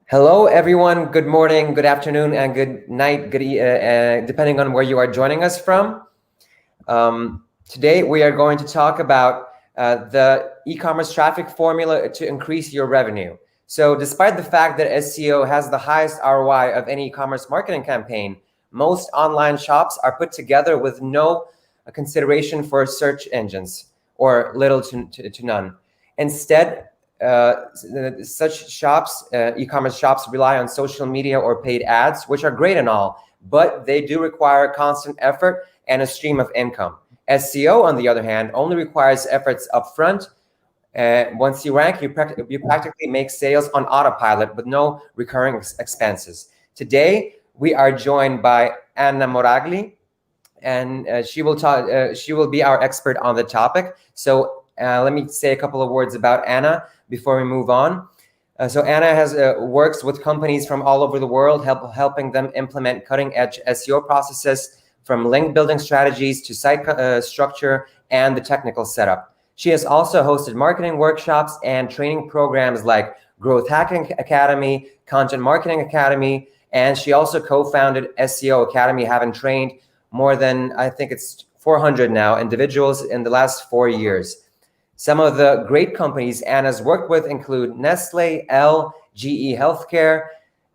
Hello, everyone. Good morning, good afternoon, and good night, depending on where you are joining us from. Today, we are going to talk about the e-commerce traffic formula to increase your revenue. So despite the fact that SEO has the highest ROI of any e-commerce marketing campaign, most online shops are put together with no consideration for search engines or little to none. Instead, such shops, e-commerce shops, rely on social media or paid ads, which are great and all, but they do require constant effort and a stream of income. SEO, on the other hand, only requires efforts upfront. Once you rank, you practically make sales on autopilot with no recurring expenses. Today, we are joined by Anna Moragli, and she will be our expert on the topic. So let me say a couple of words about Anna before we move on. So Anna works with companies from all over the world, helping them implement cutting-edge SEO processes, from link building strategies to site structure and the technical setup. She has also hosted marketing workshops and training programs like Growth Hacking Academy, Content Marketing Academy, and she also co-founded SEO Academy, having trained more than, I think it's 400 now, individuals in the last 4 years. Some of the great companies Anna's worked with include Nestle, GE Healthcare,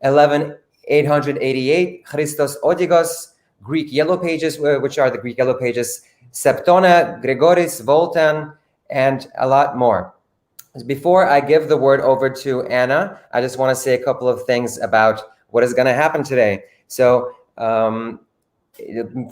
11888, Christos Odigos, Greek Yellow Pages, which are the Greek Yellow Pages, Septona, Gregoris, Voltan, and a lot more. Before I give the word over to Anna, I just want to say a couple of things about what is going to happen today. So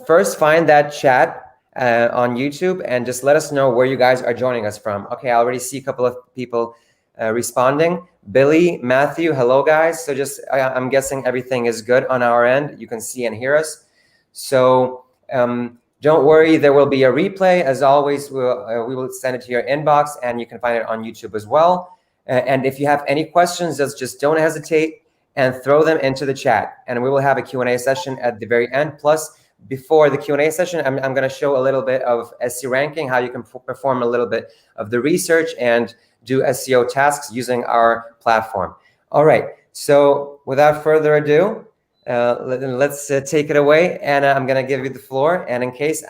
first, find that chat on YouTube and just let us know where you guys are joining us from. Okay, I already see a couple of people responding. Billy, Matthew, hello guys. So I'm guessing everything is good on our end. You can see and hear us. So don't worry, there will be a replay. As always, we will send it to your inbox, and you can find it on YouTube as well. And if you have any questions, just don't hesitate and throw them into the chat. And we will have a Q&A session at the very end. Plus, before the Q&A session, I'm going to show a little bit of SEO ranking, how you can perform a little bit of the research and do SEO tasks using our platform. All right, so without further ado, let's take it away. Anna, I'm going to give you the floor. And in case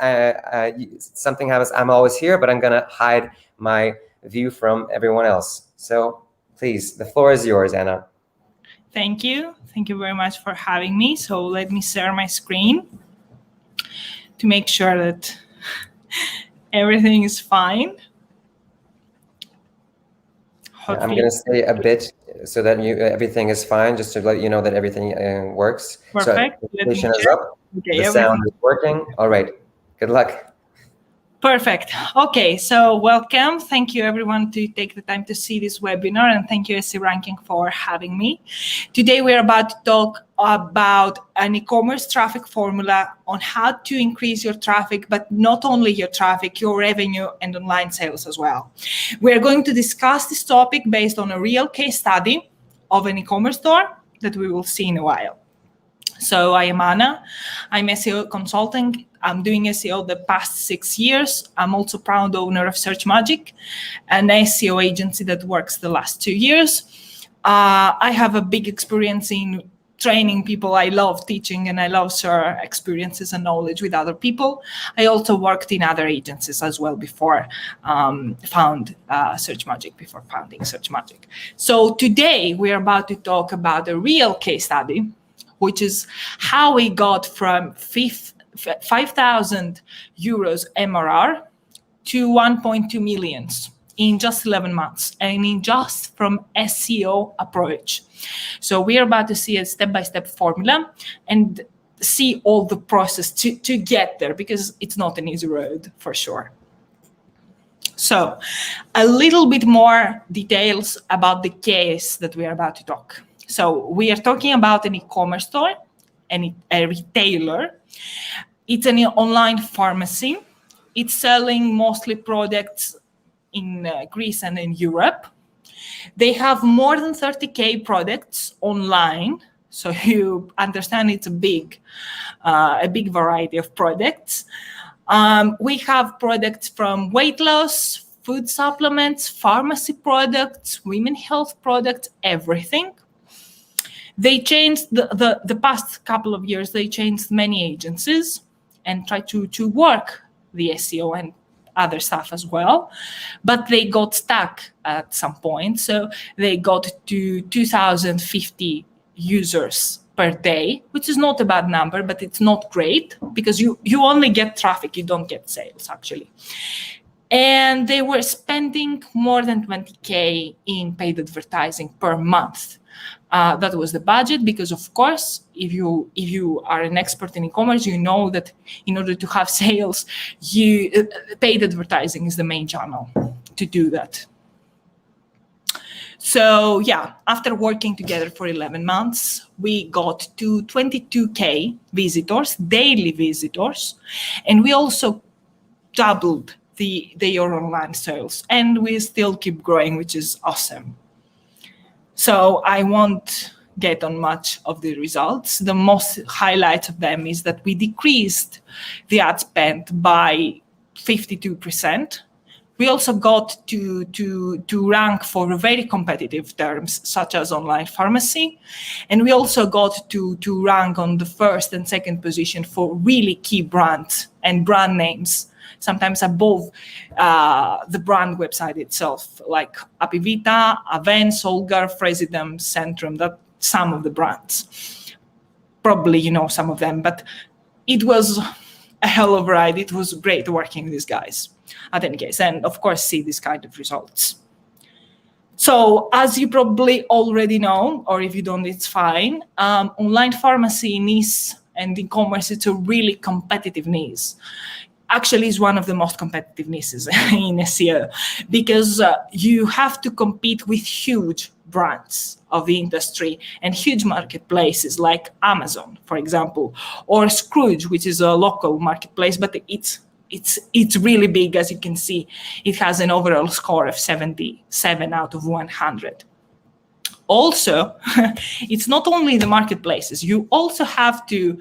something happens, I'm always here, but I'm going to hide my view from everyone else. So please, the floor is yours, Anna. Thank you. Thank you very much for having me. So let me share my screen to make sure that everything is fine. Yeah, I'm going to say a bit so that everything is fine, just to let you know that everything works. Perfect. So the presentation is up. Okay, the sound is working. All right. Good luck. Perfect. Okay, so welcome. Thank you everyone to take the time to see this webinar, and thank you SEO Ranking for having me. Today we're about to talk about an e-commerce traffic formula on how to increase your traffic, but not only your traffic, your revenue and online sales as well. We're going to discuss this topic based on a real case study of an e-commerce store that we will see in a while. So I am Anna. I'm SEO consultant. I'm doing SEO the past 6 years. I'm also proud owner of Search Magic, an SEO agency that works the last 2 years. I have a big experience in training people. I love teaching and I love share experiences and knowledge with other people. I also worked in other agencies as well before founding Search Magic. So today we're about to talk about a real case study, which is how we got from 5,000 euros MRR to 1.2 million in just 11 months, and in just from SEO approach. So we're about to see a step-by-step formula and see all the process to get there, because it's not an easy road for sure. So a little bit more details about the case that we are about to talk. So we are talking about an e-commerce store, a retailer. It's an online pharmacy. It's selling mostly products in Greece and in Europe. They have more than 30K products online. So you understand it's a big variety of products. We have products from weight loss, food supplements, pharmacy products, women health products, everything. They changed the past couple of years, they changed many agencies and tried to work the SEO and other stuff as well, but they got stuck at some point. So they got to 2,050 users per day, which is not a bad number, but it's not great because you only get traffic, you don't get sales actually. And they were spending more than 20K in paid advertising per month. That was the budget, because of course, if you are an expert in e-commerce, you know that in order to have sales, paid advertising is the main channel to do that. So yeah, after working together for 11 months, we got to 22K visitors, daily visitors, and we also doubled your online sales, and we still keep growing, which is awesome. So I won't get on much of the results. The most highlight of them is that we decreased the ad spend by 52%. We also got to rank for very competitive terms, such as online pharmacy. And we also got to rank on the first and second position for really key brands and brand names, sometimes above the brand website itself, like Apivita, Aven, Solgar, Fresidem, Centrum, that some of the brands. Probably you know some of them, but it was a hell of a ride. It was great working with these guys, at any case, and of course see these kind of results. So as you probably already know, or if you don't, it's fine, online pharmacy niche and e-commerce, it's a really competitive niche. Actually is one of the most competitive niches in SEO, because you have to compete with huge brands of the industry and huge marketplaces like Amazon, for example, or Scrooge, which is a local marketplace, but it's really big. As you can see, it has an overall score of 77 out of 100. Also, it's not only the marketplaces, you also have to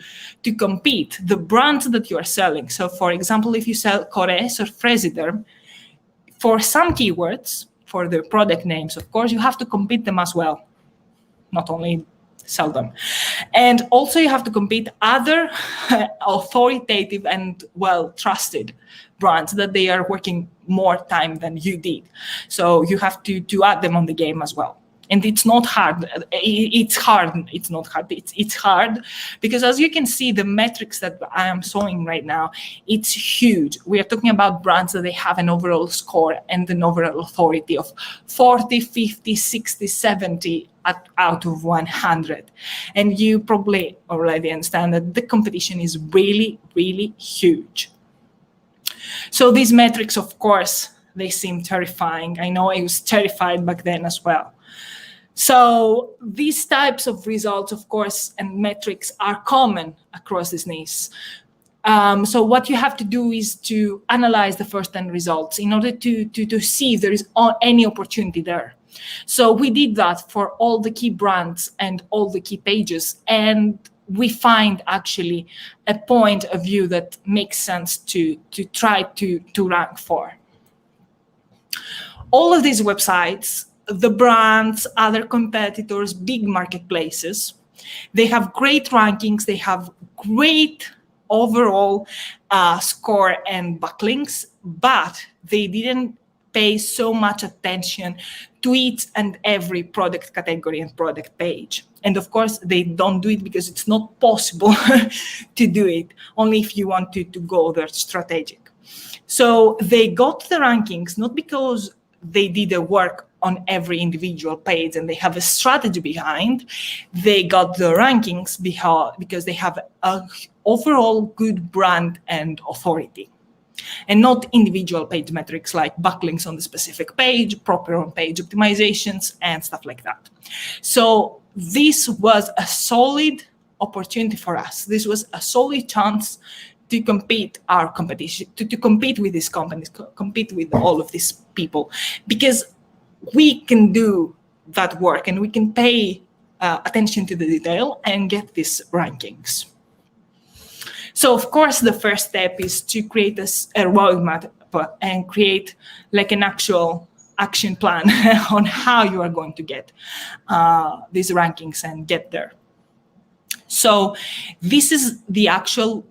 compete the brands that you are selling. So for example, if you sell Cores or Fresiderm, for some keywords, for the product names, of course, you have to compete them as well, not only sell them. And also you have to compete other authoritative and well-trusted brands that they are working more time than you did. So you have to add them on the game as well. And it's not hard. It's hard. It's not hard. It's hard because, as you can see, the metrics that I am showing right now, it's huge. We are talking about brands that they have an overall score and an overall authority of 40, 50, 60, 70 out of 100. And you probably already understand that the competition is really, really huge. So these metrics, of course, they seem terrifying. I know I was terrified back then as well. So these types of results, of course, and metrics are common across this niche. So what you have to do is to analyze the first-hand results in order to see if there is any opportunity there. So we did that for all the key brands and all the key pages, and we find actually a point of view that makes sense to try to rank for. All of these websites, the brands, other competitors, big marketplaces, they have great rankings, they have great overall score and backlinks, but they didn't pay so much attention to each and every product category and product page. And of course, they don't do it because it's not possible to do it, only if you want to go there strategic. So they got the rankings not because they did the work on every individual page and they have a strategy behind. They got the rankings because they have an overall good brand and authority, and not individual page metrics like backlinks on the specific page, proper on-page optimizations, and stuff like that. So this was a solid opportunity for us. This was a solid chance to compete our competition, to compete with these companies, compete with all of these people, because we can do that work and we can pay attention to the detail and get these rankings. So of course, the first step is to create a roadmap and create like an actual action plan on how you are going to get these rankings and get there. So this is the actual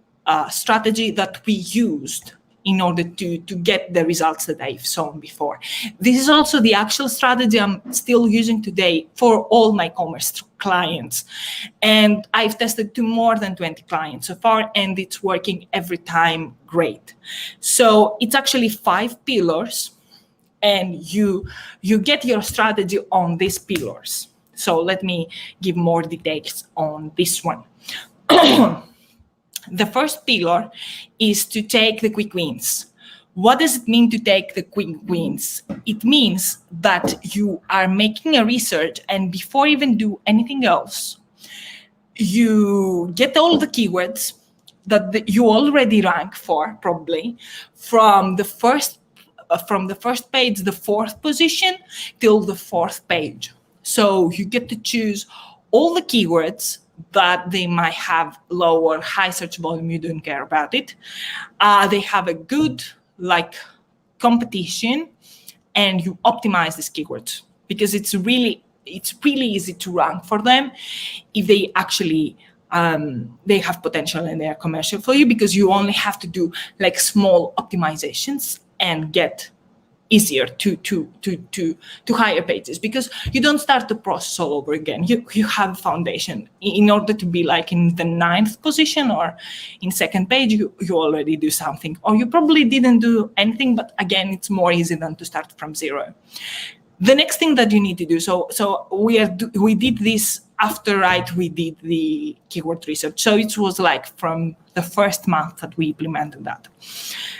strategy that we used in order to get the results that I've shown before. This is also the actual strategy I'm still using today for all my commerce clients. And I've tested to more than 20 clients so far, and it's working every time great. So it's actually 5 pillars, and you get your strategy on these pillars. So let me give more details on this one. The first pillar is to take the quick wins. What does it mean to take the quick wins? It means that you are making a research, and before even do anything else, you get all the keywords that you already rank for, probably from the first page, the 4th position, till the 4th page. So you get to choose all the keywords that they might have low or high search volume. You don't care about it. They have a good competition, and you optimize these keywords because it's really easy to rank for them if they actually they have potential and they are commercial for you, because you only have to do small optimizations and get easier to higher pages, because you don't start the process all over again. You have a foundation. In order to be in the 9th position or in 2nd page, you already do something, or you probably didn't do anything, but again, it's more easy than to start from zero. The next thing that you need to do, so we did this after we did the keyword research. So it was from the first month that we implemented that.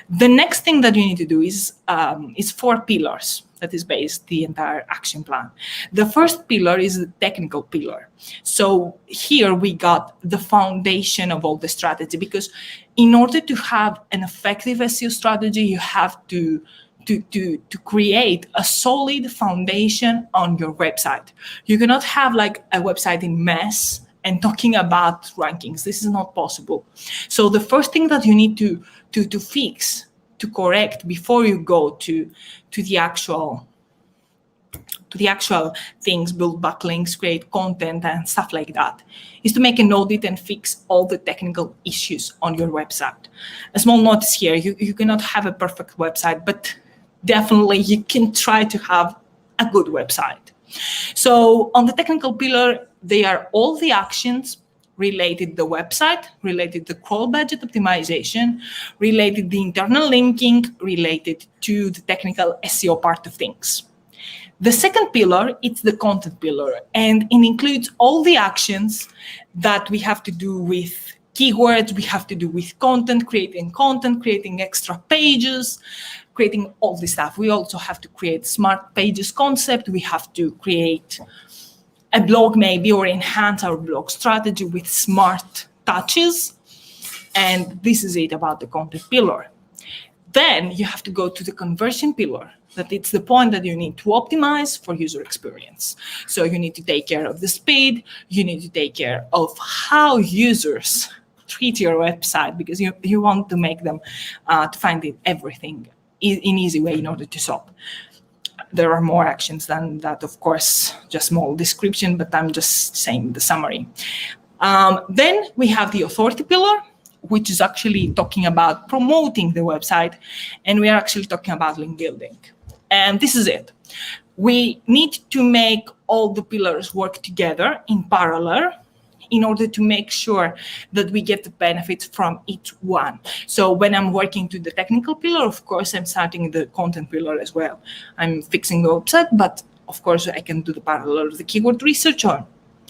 The next thing that you need to do is 4 pillars. That is based the entire action plan. The first pillar is the technical pillar. So here we got the foundation of all the strategy, because in order to have an effective SEO strategy, you have to create a solid foundation on your website. You cannot have a website in mess and talking about rankings. This is not possible. So the first thing that you need to fix, to correct before you go to the actual things, build backlinks, create content and stuff like that, is to make an audit and fix all the technical issues on your website. A small notice here, you cannot have a perfect website, but definitely you can try to have a good website. So on the technical pillar, they are all the actions related to the website, related to crawl budget optimization, related to the internal linking, related to the technical SEO part of things. The second pillar, it's the content pillar, and it includes all the actions that we have to do with keywords, we have to do with content, creating extra pages, creating all this stuff. We also have to create smart pages concept. We have to create a blog maybe, or enhance our blog strategy with smart touches. And this is it about the content pillar. Then you have to go to the conversion pillar, that it's the point that you need to optimize for user experience. So you need to take care of the speed, you need to take care of how users treat your website, because you want to make them to find everything in easy way in order to solve. There are more actions than that, of course, just small description, but I'm just saying the summary. Then we have the authority pillar, which is actually talking about promoting the website, and we are actually talking about link building. And this is it. We need to make all the pillars work together in parallel in order to make sure that we get the benefits from each one. So when I'm working to the technical pillar, of course, I'm starting the content pillar as well. I'm fixing the website, but of course, I can do the parallel of the keyword research, or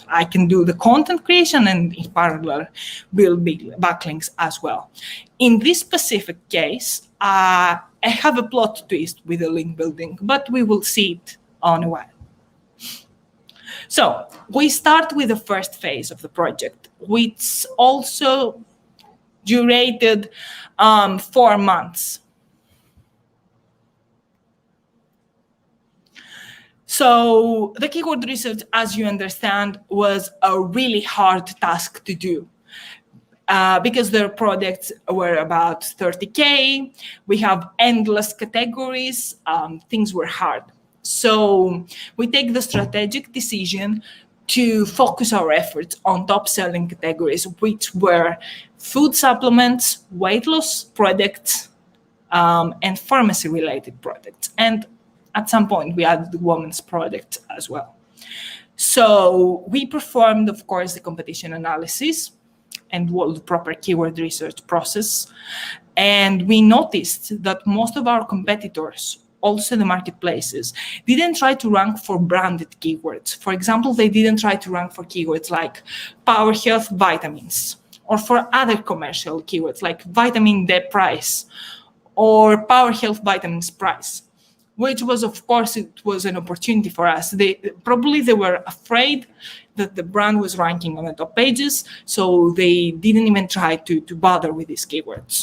I can do the content creation and in parallel build backlinks as well. In this specific case, I have a plot twist with the link building, but we will see it on a while. So we start with the first phase of the project, which also durated 4 months. So the keyword research, as you understand, was a really hard task to do because their products were about 30K. We have endless categories. Things were hard. So we take the strategic decision to focus our efforts on top-selling categories, which were food supplements, weight loss products, and pharmacy-related products. And at some point, we added the women's product as well. So we performed, of course, the competition analysis and all the proper keyword research process. And we noticed that most of our competitors, also the marketplaces, didn't try to rank for branded keywords. For example, they didn't try to rank for keywords like Power Health Vitamins, or for other commercial keywords like Vitamin D price or Power Health Vitamins price, which was, of course, it was an opportunity for us. They were afraid that the brand was ranking on the top pages, so they didn't even try to bother with these keywords.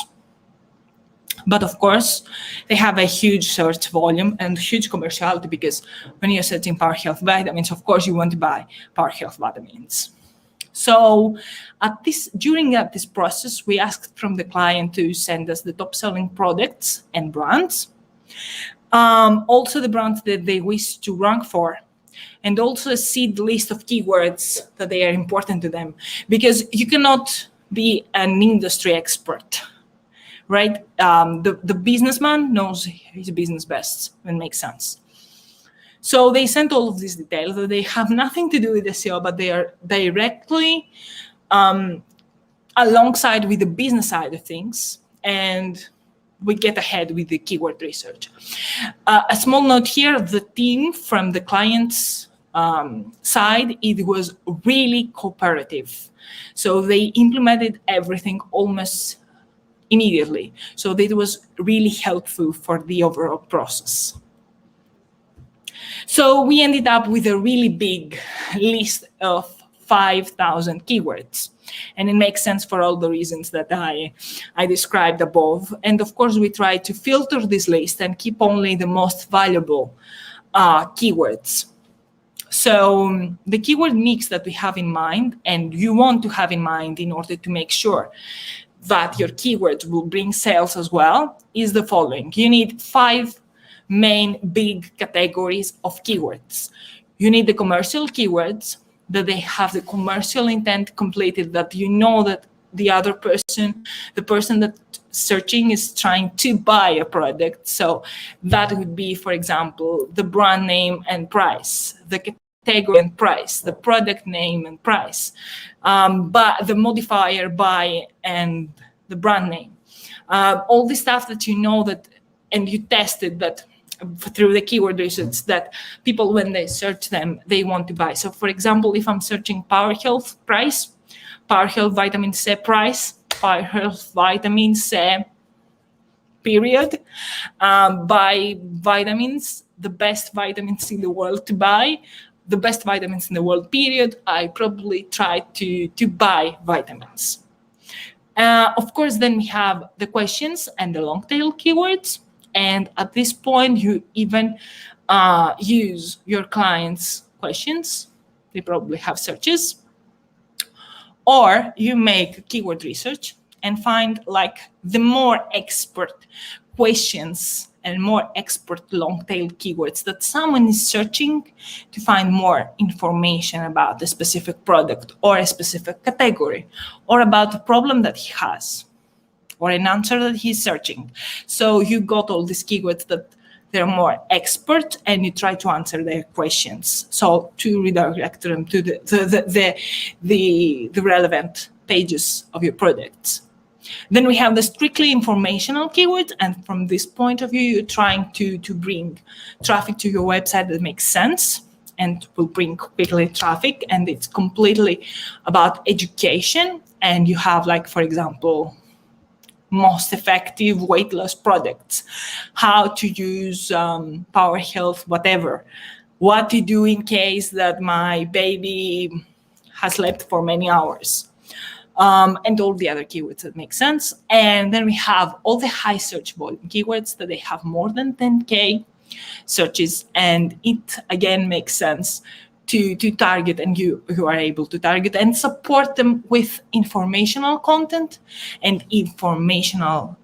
But of course, they have a huge search volume and huge commerciality, because when you're searching Power Health Vitamins, of course, you want to buy Power Health Vitamins. So during this process, we asked from the client to send us the top-selling products and brands, also the brands that they wish to rank for, and also a seed list of keywords that they are important to them, because you cannot be an industry expert, right? The businessman knows his business best and makes sense. So they sent all of these details that they have nothing to do with SEO, but they are directly alongside with the business side of things, and we get ahead with the keyword research. A small note here, the team from the client's side, it was really cooperative. So they implemented everything almost immediately. So it was really helpful for the overall process. So we ended up with a really big list of 5,000 keywords. And it makes sense for all the reasons that I described above. And of course, we try to filter this list and keep only the most valuable keywords. So the keyword mix that we have in mind, and you want to have in mind in order to make sure that your keywords will bring sales as well, is the following. You need 5 main big categories of keywords. You need the commercial keywords, that they have the commercial intent completed, that you know that the other person, the person that searching is trying to buy a product. So that would be, for example, the brand name and price, the category and price, the product name and price, but the modifier buy and the brand name. All the stuff that you know that, and you tested that through the keyword research, that people, when they search them, they want to buy. So for example, if I'm searching Power Health price, Power Health Vitamin C price, Power Health Vitamin C period, buy vitamins, the best vitamins in the world to buy, the best vitamins in the world period, I probably try to buy vitamins. Of course, then we have the questions and the long tail keywords. And at this point, you even use your clients' questions. They probably have searches. Or you make keyword research and find like the more expert questions and more expert long tail keywords that someone is searching to find more information about a specific product or a specific category, or about the problem that he has, or an answer that he's searching. So you got all these keywords that they're more expert, and you try to answer their questions. So to redirect them to the relevant pages of your products. Then we have the strictly informational keywords, and from this point of view, you're trying to bring traffic to your website that makes sense and will bring quickly traffic, and it's completely about education. And you have, like, for example, most effective weight loss products, how to use Power Health, whatever, what to do in case that my baby has slept for many hours, and all the other keywords that make sense. And then we have all the high search volume keywords that they have more than 10K searches, and it again makes sense to target, and you are able to target and support them with informational content and informational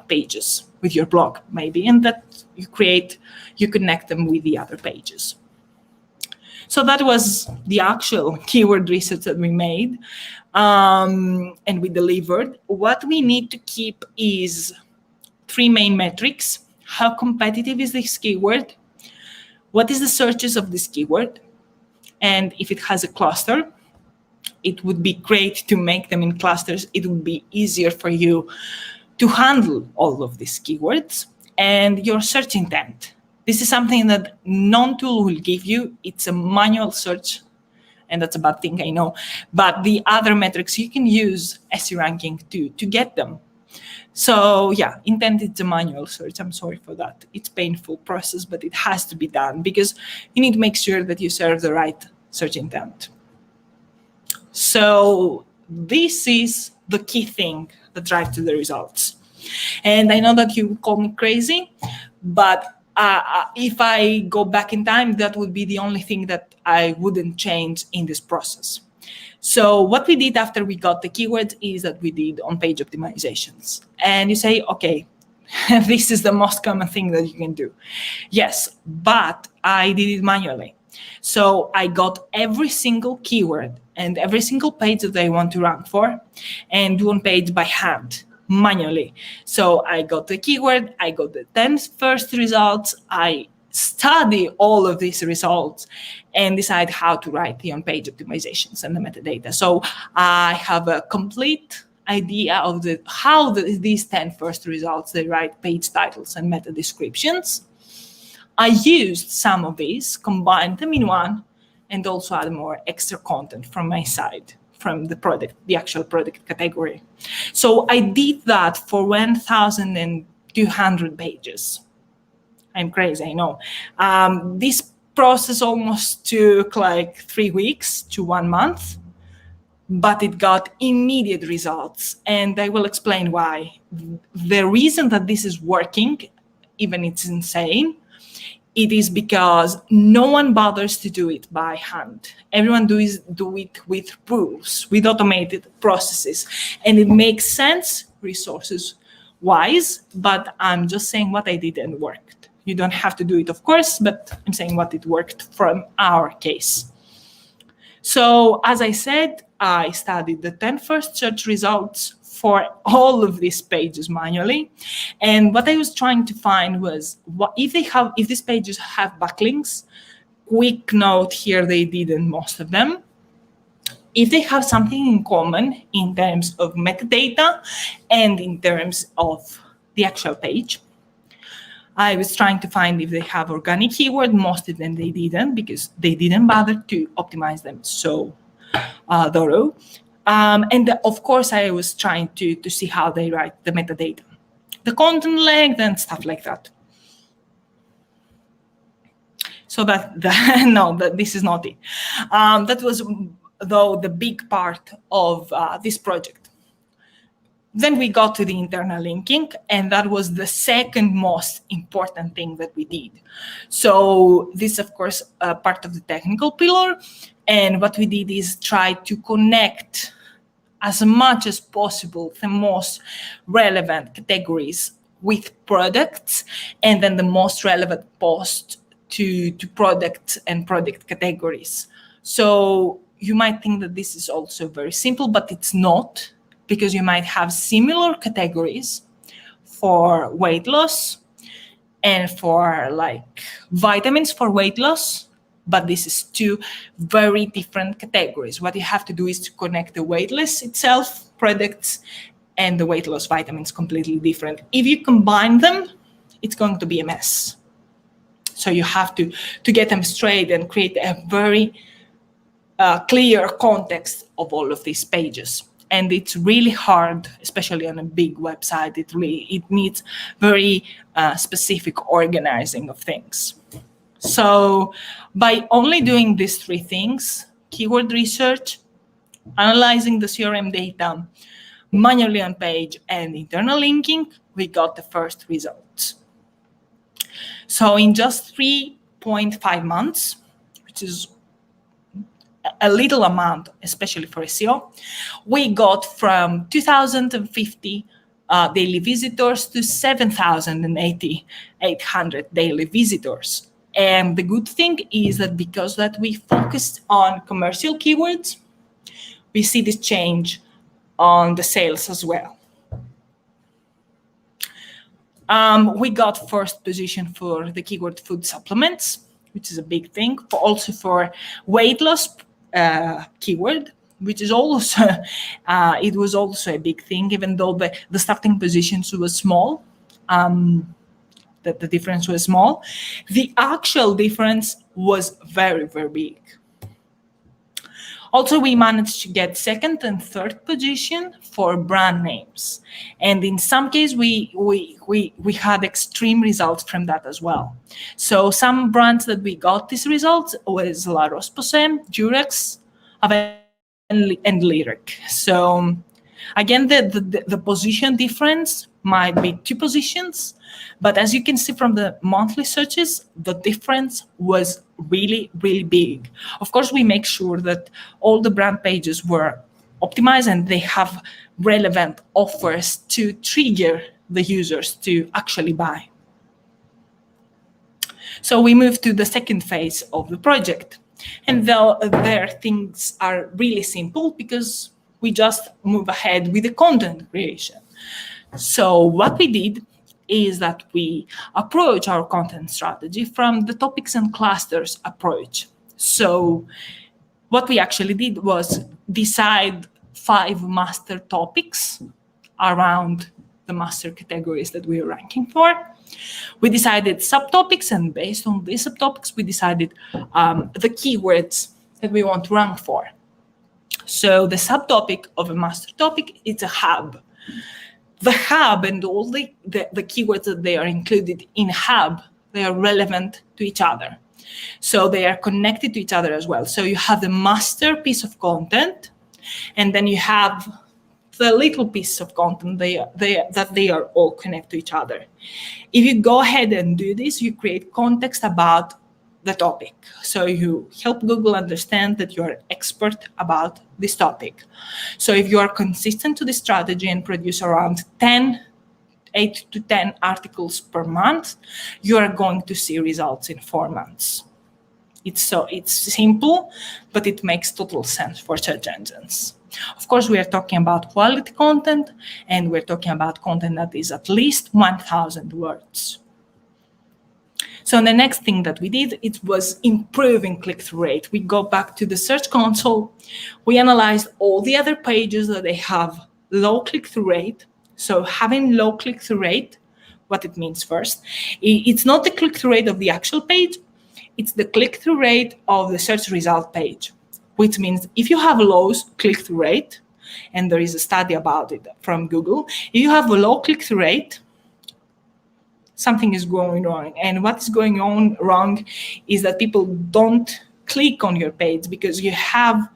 pages with your blog maybe, and that you connect them with the other pages. So that was the actual keyword research that we made, and we delivered. What we need to keep is 3 main metrics. How competitive is this keyword? What is the searches of this keyword? And if it has a cluster, it would be great to make them in clusters. It would be easier for you to handle all of these keywords. And your search intent. This is something that non-tool will give you. It's a manual search, and that's a bad thing, I know. But the other metrics, you can use SE ranking to get them. So yeah, intent is a manual search. I'm sorry for that. It's a painful process, but it has to be done because you need to make sure that you serve the right search intent. So this is the key thing that drives to the results. And I know that you call me crazy, but if I go back in time, that would be the only thing that I wouldn't change in this process. So what we did after we got the keywords is that we did on-page optimizations. And you say, okay, this is the most common thing that you can do. Yes, but I did it manually. So I got every single keyword and every single page that I want to rank for and do on-page by hand, manually. So I got the keyword, I got the 10 first results, I study all of these results and decide how to write the on-page optimizations and the metadata. So I have a complete idea of how these 10 first results, they write page titles and meta descriptions. I used some of these, combined them in one, and also add more extra content from my side, from the actual product category. So I did that for 1,200 pages. I'm crazy, I know. This process almost took like 3 weeks to 1 month, but it got immediate results. And I will explain why. The reason that this is working, even it's insane, it is because no one bothers to do it by hand. Everyone do it with rules, with automated processes. And it makes sense resources-wise, but I'm just saying what I did and worked. You don't have to do it, of course, but I'm saying what it worked from our case. So as I said, I studied the 10 first search results for all of these pages manually. And what I was trying to find was if these pages have backlinks. Quick note here, they didn't, most of them. If they have something in common in terms of metadata and in terms of the actual page. I was trying to find if they have organic keyword. Most of them they didn't, because they didn't bother to optimize them so thorough. And of course, I was trying to see how they write the metadata, the content length and stuff like that. So this is not it. That was, though, the big part of this project. Then we got to the internal linking, and that was the second most important thing that we did. So this, of course, part of the technical pillar. And what we did is try to connect as much as possible the most relevant categories with products, and then the most relevant post to products and product categories. So you might think that this is also very simple, but it's not, because you might have similar categories for weight loss and for like vitamins for weight loss, but this is 2 very different categories. What you have to do is to connect the weight loss itself, products, and the weight loss vitamins completely different. If you combine them, it's going to be a mess. So you have to get them straight and create a very clear context of all of these pages. And it's really hard, especially on a big website. It needs very specific organizing of things. So by only doing these 3 things, keyword research, analyzing the CRM data, manually on page, and internal linking, we got the first results. So in just 3.5 months, which is a little amount, especially for SEO. We got from 2,050 daily visitors to 7,800 daily visitors. And the good thing is that because that we focused on commercial keywords, we see this change on the sales as well. We got first position for the keyword food supplements, which is a big thing, also for weight loss keyword, which is also, it was also a big thing, even though the starting positions was small, that the difference was small. The actual difference was very, very big. Also, we managed to get second and third position for brand names. And in some cases, we had extreme results from that as well. So some brands that we got these results was La Roche-Posay, Durex, and Lyric. So again, the position difference might be 2 positions, but as you can see from the monthly searches, the difference was really, really big. Of course, we make sure that all the brand pages were optimized and they have relevant offers to trigger the users to actually buy. So we move to the second phase of the project. And there things are really simple because we just move ahead with the content creation. So what we did is that we approach our content strategy from the topics and clusters approach. So what we actually did was decide 5 master topics around the master categories that we were ranking for. We decided subtopics, and based on these subtopics, we decided the keywords that we want to rank for. So the subtopic of a master topic is a hub. The hub and all the keywords that they are included in hub, they are relevant to each other. So they are connected to each other as well. So you have the master piece of content, and then you have the little piece of content that they are all connected to each other. If you go ahead and do this, you create context about the topic. So you help Google understand that you're an expert about this topic. So if you are consistent to this strategy and produce around 8 to 10 articles per month, you are going to see results in 4 months. It's simple, but it makes total sense for search engines. Of course, we are talking about quality content, and we're talking about content that is at least 1,000 words. So the next thing that we did, it was improving click-through rate. We go back to the Search Console. We analyzed all the other pages that they have low click-through rate. So having low click-through rate, what it means first, it's not the click-through rate of the actual page, it's the click-through rate of the search result page, which means if you have low click-through rate, and there is a study about it from Google, if you have a low click-through rate, something is going wrong. And what is going on wrong is that people don't click on your page because you have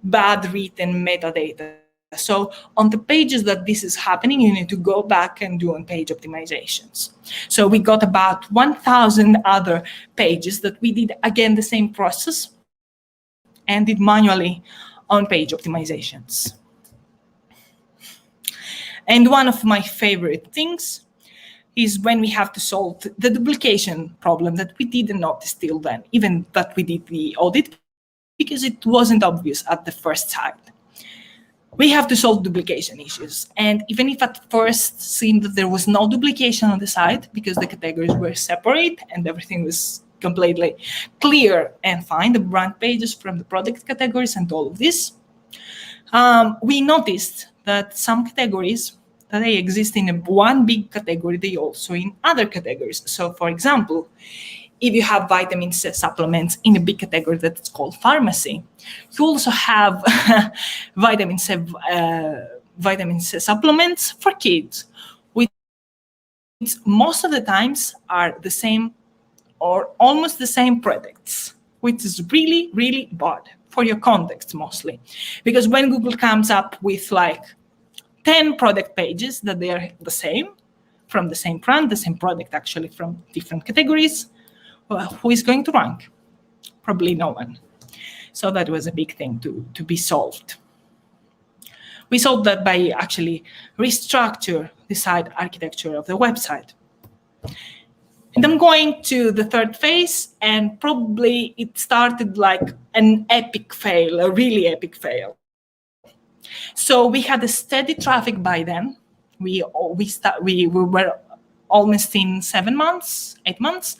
bad written metadata. So on the pages that this is happening, you need to go back and do on-page optimizations. So we got about 1,000 other pages that we did, again, the same process and did manually on-page optimizations. And one of my favorite things is when we have to solve the duplication problem that we didn't notice till then, even that we did the audit, because it wasn't obvious at the first sight. We have to solve duplication issues. And even if at first seemed that there was no duplication on the site because the categories were separate and everything was completely clear and fine, the brand pages from the product categories and all of this, we noticed that some categories that they exist in one big category, they also in other categories. So for example, if you have vitamin C supplements in a big category that's called pharmacy, you also have vitamin C supplements for kids, which most of the times are the same or almost the same products, which is really, really bad for your context mostly. Because when Google comes up with like 10 product pages that they are the same, from the same brand, the same product actually from different categories, well, who is going to rank? Probably no one. So that was a big thing to be solved. We solved that by actually restructure the site architecture of the website. And I'm going to the third phase, and probably it started like an epic fail, a really epic fail. So we had a steady traffic by then. We were almost in 8 months,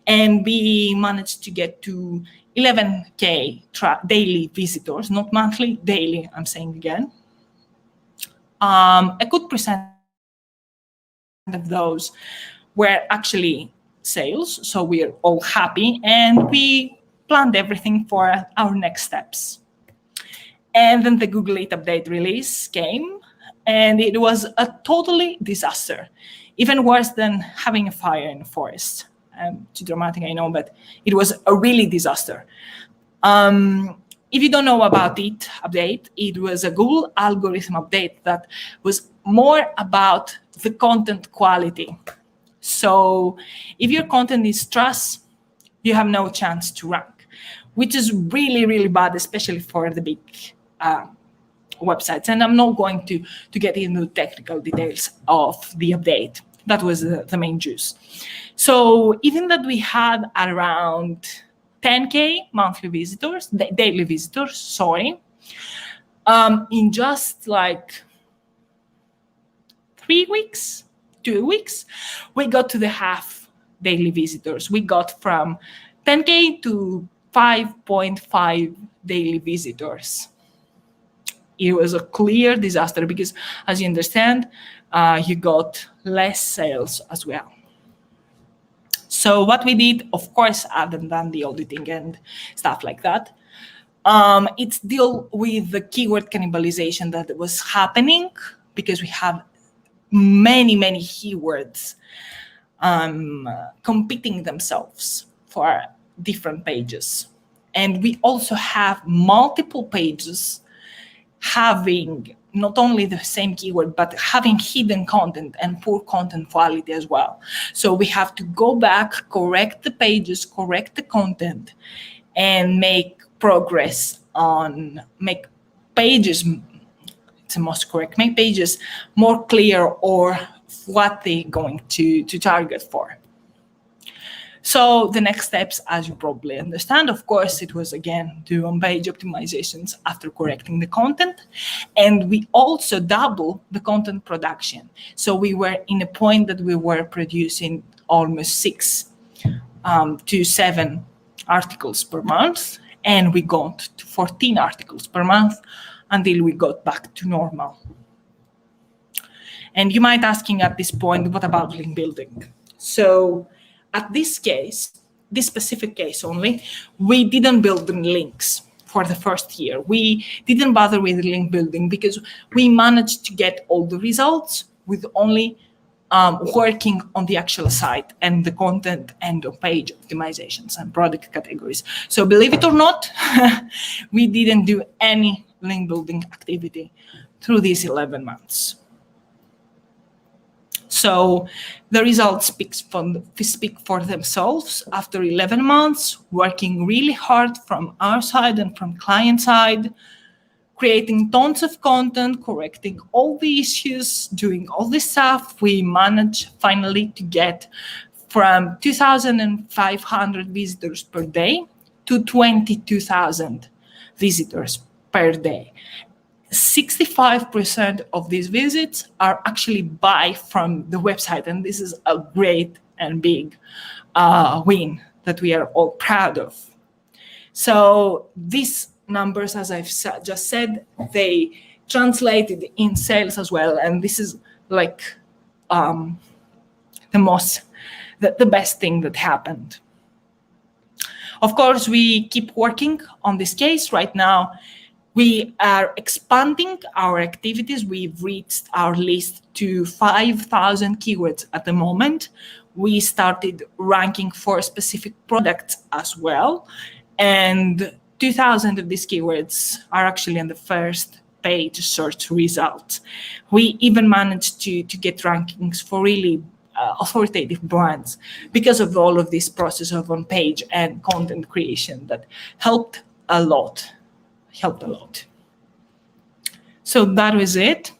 and we managed to get to 11K daily visitors, not monthly, daily, I'm saying again. A good percent of those were actually sales, so we're all happy, and we planned everything for our next steps. And then the Google 8 update release came, and it was a totally disaster, even worse than having a fire in a forest. Too dramatic, I know, but it was a really disaster. If you don't know about it update, it was a Google algorithm update that was more about the content quality. So if your content is trash, you have no chance to rank, which is really, really bad, especially for the big websites. And I'm not going to get into technical details of the update. That was the main juice. So even that we had around 10K monthly visitors, daily visitors, sorry, in just like 2 weeks, we got to the half daily visitors. We got from 10K to 5.5 daily visitors. It was a clear disaster because, as you understand, you got less sales as well. So what we did, of course, other than the auditing and stuff like that, it's deal with the keyword cannibalization that was happening because we have many keywords competing themselves for different pages. And we also have multiple pages having not only the same keyword, but having hidden content and poor content quality as well. So we have to go back, correct the pages, correct the content, and make progress on make pages, it's the most correct, make pages more clear or what they're going to target for. So the next steps, as you probably understand, of course, it was again do on-page optimizations after correcting the content. And we also double the content production. So we were in a point that we were producing almost 6 to 7 articles per month. And we got to 14 articles per month until we got back to normal. And you might asking at this point, what about link building? So at this case, this specific case only, we didn't build the links for the first year. We didn't bother with link building because we managed to get all the results with only working on the actual site and the content and page optimizations and product categories. So believe it or not, we didn't do any link building activity through these 11 months. So the results speak for themselves after 11 months, working really hard from our side and from client side, creating tons of content, correcting all the issues, doing all this stuff. We managed finally to get from 2,500 visitors per day to 22,000 visitors per day. 65% of these visits are actually buy from the website, and this is a great and big win that we are all proud of. So these numbers, as I've just said, they translated in sales as well, and this is like the best thing that happened. Of course, we keep working on this case right now. We are expanding our activities. We've reached our list to 5,000 keywords at the moment. We started ranking for specific products as well. And 2,000 of these keywords are actually on the first page search results. We even managed to get rankings for really authoritative brands because of all of this process of on-page and content creation that helped a lot. Helped a lot. So that was it.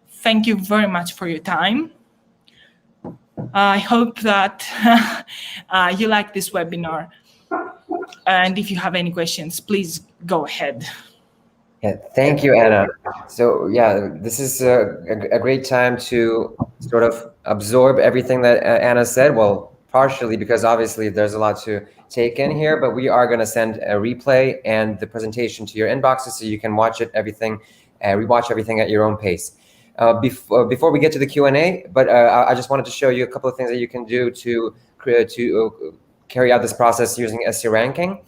Thank you very much for your time. I hope that you like this webinar. And if you have any questions, please go ahead. Yeah, thank you, Anna. So yeah, this is a great time to sort of absorb everything that Anna said. Well, partially because obviously there's a lot to take in here, but we are going to send a replay and the presentation to your inboxes so you can watch it, rewatch everything at your own pace. Before we get to the Q&A, but I just wanted to show you a couple of things that you can do to carry out this process using SEO ranking.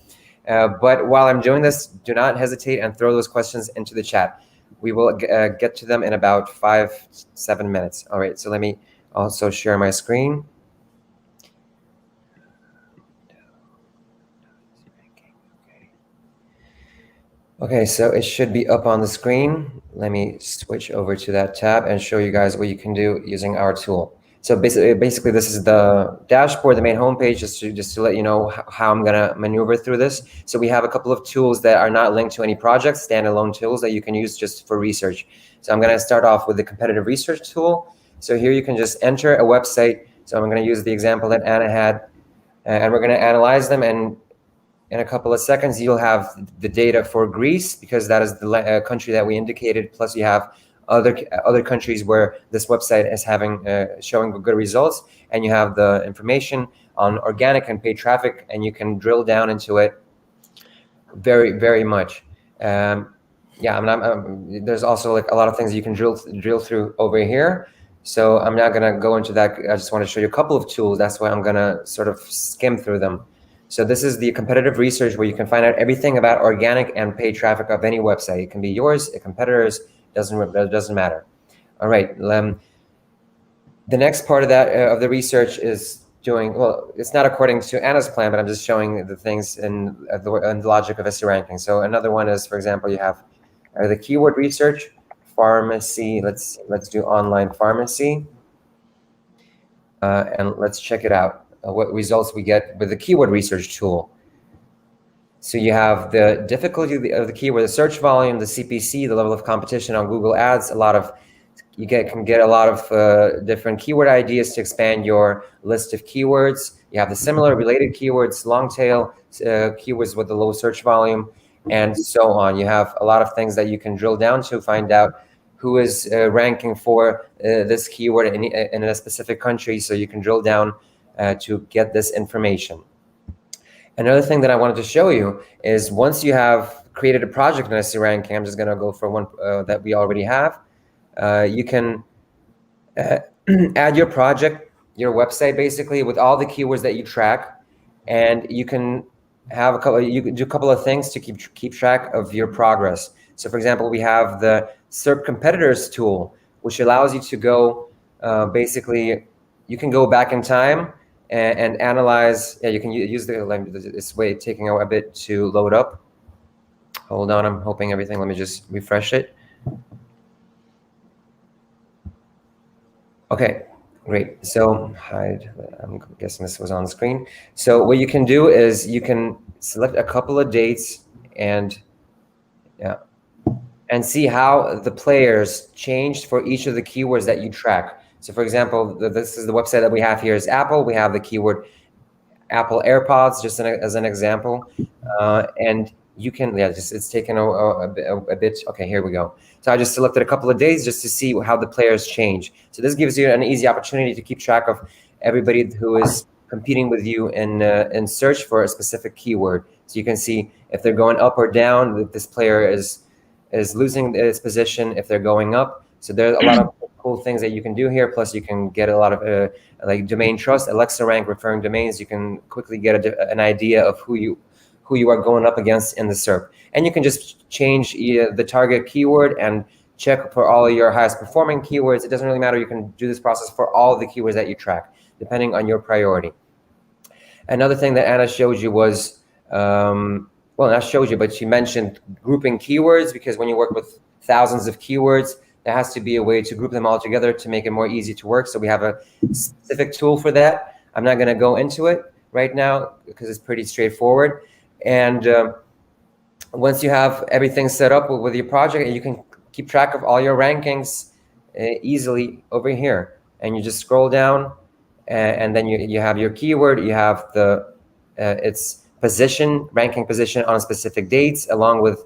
But while I'm doing this, do not hesitate and throw those questions into the chat. We will get to them in about 5-7 minutes. All right, so let me also share my screen. Okay, so it should be up on the screen. Let me switch over to that tab and show you guys what you can do using our tool. So basically this is the dashboard, the main homepage, just to let you know how I'm gonna maneuver through this. So we have a couple of tools that are not linked to any projects, standalone tools that you can use just for research. So I'm gonna start off with the competitive research tool. So here you can just enter a website. So I'm gonna use the example that Anna had, and we're gonna analyze them, and in a couple of seconds, you'll have the data for Greece because that is the country that we indicated. Plus, you have other countries where this website is showing good results, and you have the information on organic and paid traffic, and you can drill down into it very, very much. There's also like a lot of things you can drill through over here. So I'm not gonna go into that. I just want to show you a couple of tools. That's why I'm gonna sort of skim through them. So this is the competitive research where you can find out everything about organic and paid traffic of any website. It can be yours, a competitor's, doesn't matter. All right. The next part of that of the research is doing, well, it's not according to Anna's plan, but I'm just showing the things in the logic of SEO ranking. So another one is, for example, you have the keyword research, pharmacy. Let's do online pharmacy, and let's check it out. What results we get with the keyword research tool. So you have the difficulty of the keyword, the search volume, the CPC, the level of competition on Google Ads. You can get a lot of different keyword ideas to expand your list of keywords. You have the similar related keywords, long tail keywords with the low search volume, and so on. You have a lot of things that you can drill down to find out who is ranking for this keyword in a specific country. So you can drill down to get this information. Another thing that I wanted to show you is once you have created a project in SEO ranking, I'm just going to go for one that we already have. You can add your project, your website, basically with all the keywords that you track, and you can have you can do a couple of things to keep track of your progress. So, for example, we have the SERP competitors tool, which allows you to go basically. You can go back in time and analyze. Yeah, you can use this way, taking a bit to load up. Hold on, I'm hoping everything. Let me just refresh it. Okay, great. So hide. I'm guessing this was on the screen. So what you can do is you can select a couple of dates and see how the players changed for each of the keywords that you track. So for example, this is the website that we have here is Apple. We have the keyword Apple AirPods, just as an example. And you can, it's taken a bit. Okay, here we go. So I just selected a couple of days just to see how the players change. So this gives you an easy opportunity to keep track of everybody who is competing with you in search for a specific keyword. So you can see if they're going up or down, that this player is losing its position, if they're going up. So there's a lot of cool things that you can do here. Plus you can get a lot of like domain trust, Alexa rank, referring domains. You can quickly get an idea of who you are going up against in the SERP. And you can just change the target keyword and check for all of your highest performing keywords. It doesn't really matter. You can do this process for all the keywords that you track, depending on your priority. Another thing that Anna showed you was, well, not showed you, but she mentioned grouping keywords, because when you work with thousands of keywords, there has to be a way to group them all together to make it more easy to work. So we have a specific tool for that. I'm not going to go into it right now because it's pretty straightforward. And once you have everything set up with your project, you can keep track of all your rankings easily over here. And you just scroll down, and then you have your keyword, you have the its position, ranking position on specific dates, along with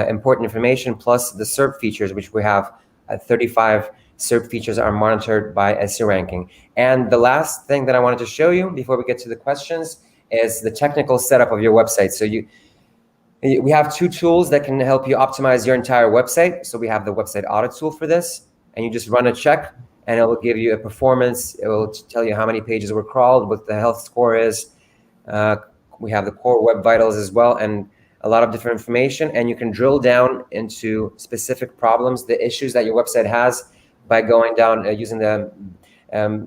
important information, plus the SERP features, which we have 35 SERP features are monitored by SEO ranking. And the last thing that I wanted to show you before we get to the questions is the technical setup of your website. So we have two tools that can help you optimize your entire website. So we have the website audit tool for this, and you just run a check and it will give you a performance. It will tell you how many pages were crawled, what the health score is. We have the core web vitals as well, and a lot of different information. And you can drill down into specific problems, the issues that your website has, by going down using the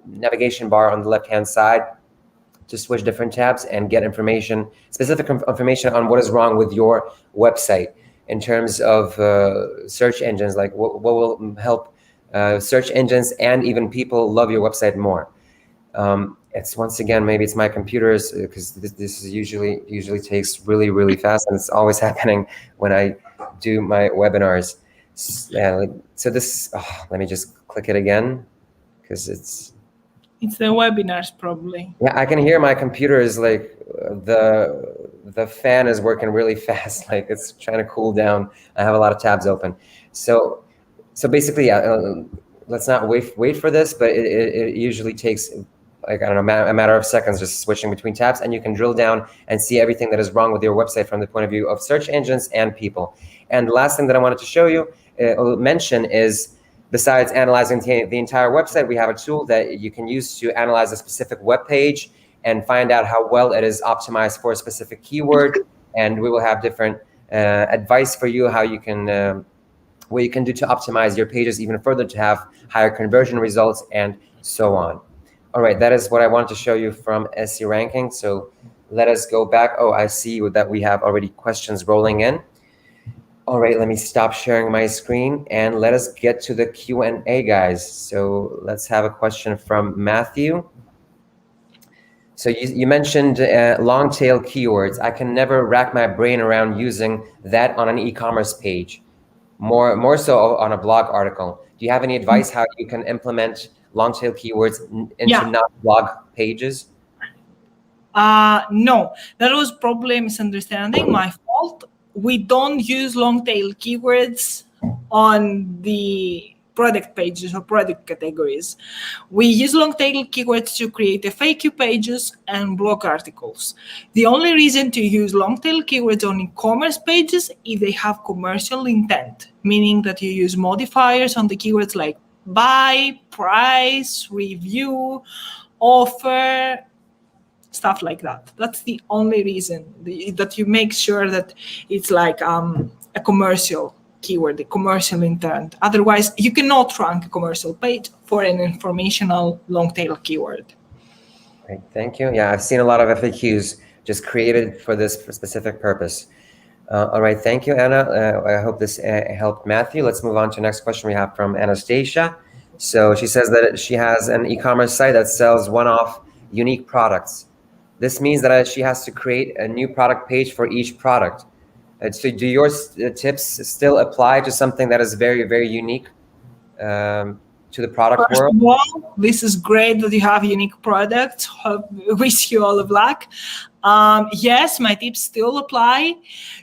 navigation bar on the left-hand side to switch different tabs and get information, specific information on what is wrong with your website in terms of search engines, like what will help search engines and even people love your website more. It's once again, maybe it's my computers, because this is usually takes really fast, and it's always happening when I do my webinars. So this, let me just click it again, because it's the webinars probably. Yeah, I can hear my computer is like the fan is working really fast, like it's trying to cool down. I have a lot of tabs open. So basically, yeah, let's not wait for this, but it usually takes, like, I don't know, a matter of seconds, just switching between tabs, and you can drill down and see everything that is wrong with your website from the point of view of search engines and people. And the last thing that I wanted to show you, mention, is besides analyzing the entire website, we have a tool that you can use to analyze a specific web page and find out how well it is optimized for a specific keyword. And we will have different advice for you, how you can, what you can do to optimize your pages even further to have higher conversion results, and so on. All right, that is what I wanted to show you from SEO ranking. So let us go back. Oh, I see that we have already questions rolling in. All right, let me stop sharing my screen and let us get to the Q&A, guys. So let's have a question from Matthew. So you mentioned long tail keywords. I can never rack my brain around using that on an e-commerce page, more so on a blog article. Do you have any advice how you can implement long tail keywords into not-blog pages? No, that was probably a misunderstanding, my fault. We don't use long tail keywords on the product pages or product categories. We use long tail keywords to create FAQ pages and blog articles. The only reason to use long tail keywords on e-commerce pages is they have commercial intent, meaning that you use modifiers on the keywords like buy, price, review, offer, stuff like that. That's the only reason that you make sure that it's like a commercial keyword, a commercial intent. Otherwise, you cannot rank a commercial page for an informational long tail keyword. Great, thank you. Yeah, I've seen a lot of FAQs just created for this specific purpose. All right, thank you, Anna. I hope this helped Matthew. Let's move on to the next question we have from Anastasia. So she says that she has an e-commerce site that sells one-off unique products. This means that she has to create a new product page for each product. So do your tips still apply to something that is very unique to the product First world? of all, this is great that you have unique products. Wish you all of luck. Yes, my tips still apply.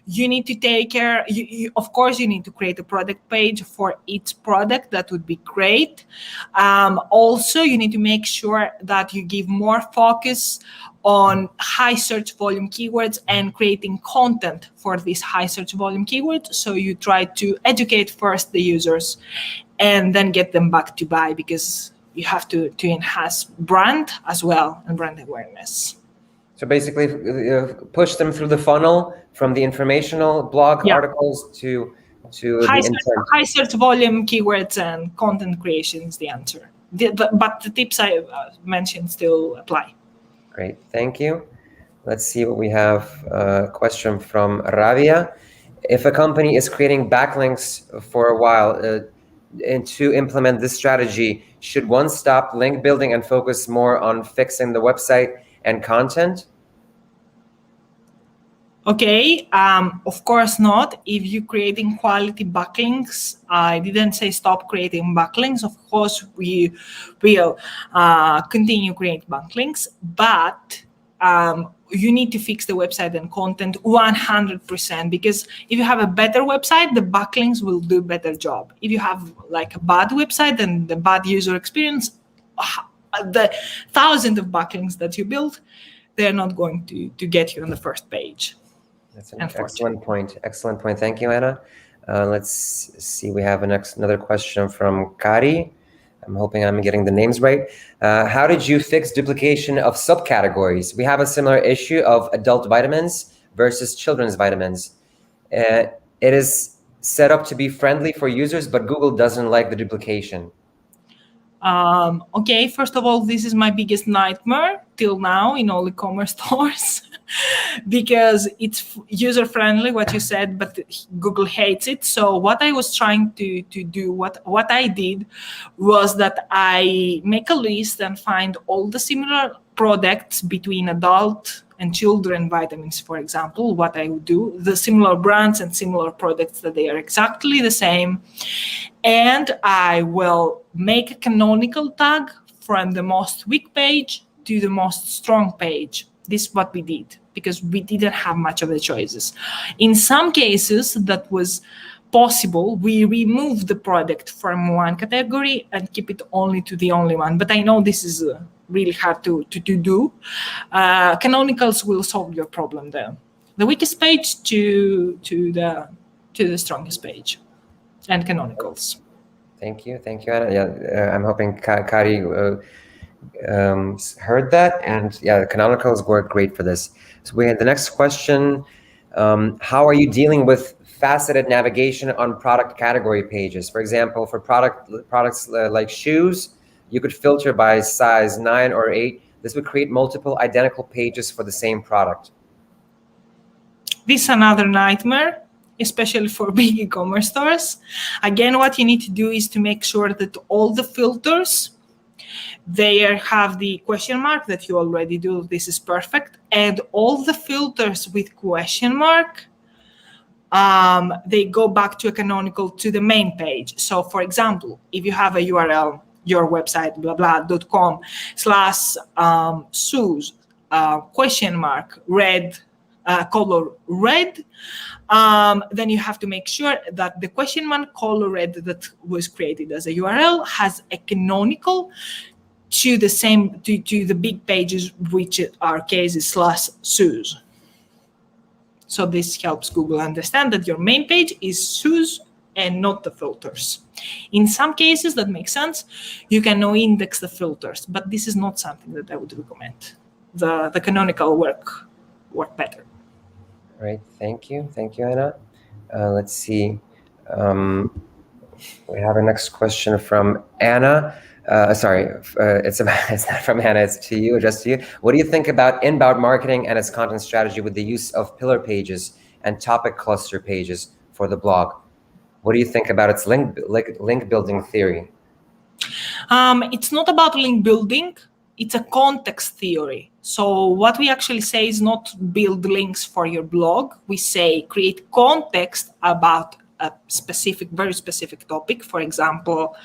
You need to take care. Of course, you need to create a product page for each product. That would be great. Also, you need to make sure that you give more focus on high search volume keywords and creating content for these high search volume keywords. So you try to educate first the users and then get them back to buy, because you have to enhance brand as well and brand awareness. So basically, push them through the funnel from the informational blog articles to the intent. High search volume keywords and content creation is the answer. But the tips I mentioned still apply. Great, thank you. Let's see what we have. A question from Ravia. If a company is creating backlinks for a while and to implement this strategy, should one stop link building and focus more on fixing the website and content? Okay, of course not. If you're creating quality backlinks, I didn't say stop creating backlinks. Of course, we will continue create backlinks, but you need to fix the website and content 100%, because if you have a better website, the backlinks will do a better job. If you have like a bad website and the bad user experience, the thousands of backlinks that you build, they're not going to get you on the first page. That's an excellent point. Excellent point. Thank you, Anna. Let's see. We have another question from Kari. I'm hoping I'm getting the names right. How did you fix duplication of subcategories? We have a similar issue of adult vitamins versus children's vitamins. It is set up to be friendly for users, but Google doesn't like the duplication. Okay, first of all, this is my biggest nightmare till now in all e-commerce stores because it's user-friendly, what you said, but Google hates it. So what I was trying to do, what I did was that I make a list and find all the similar products between adult and children vitamins, for example. What I would do, the similar brands and similar products that they are exactly the same. And I will make a canonical tag from the most weak page to the most strong page. This is what we did, because we didn't have much of the choices. In some cases, that was possible. We remove the product from one category and keep it only to the only one. But I know this is really hard to do. Canonicals will solve your problem there. The weakest page to the strongest page. And canonicals. Thank you, Anna. Yeah, I'm hoping Kari heard that, and yeah, the canonicals work great for this. So we had the next question: how are you dealing with faceted navigation on product category pages? For example, for products like shoes, you could filter by size 9 or 8. This would create multiple identical pages for the same product. This is another nightmare, especially for big e-commerce stores. Again, what you need to do is to make sure that all the filters, they have the question mark that you already do. This is perfect. And all the filters with question mark, they go back to a canonical to the main page. So for example, if you have a URL, your website, blah.com/shoes, question mark, red, color red, then you have to make sure that the question mark color red that was created as a URL has a canonical to the same to the big pages, which in our case is /shoes. So this helps Google understand that your main page is shoes and not the filters. In some cases that makes sense. You can now index the filters, but this is not something that I would recommend. The canonical work better. Right. Thank you, Anna. Let's see. We have a next question from Anna. Sorry, it's not from Anna. It's to you, just to you. What do you think about inbound marketing and its content strategy with the use of pillar pages and topic cluster pages for the blog? What do you think about its link building theory? It's not about link building. It's a context theory. So what we actually say is not build links for your blog. We say create context about a very specific topic. For example,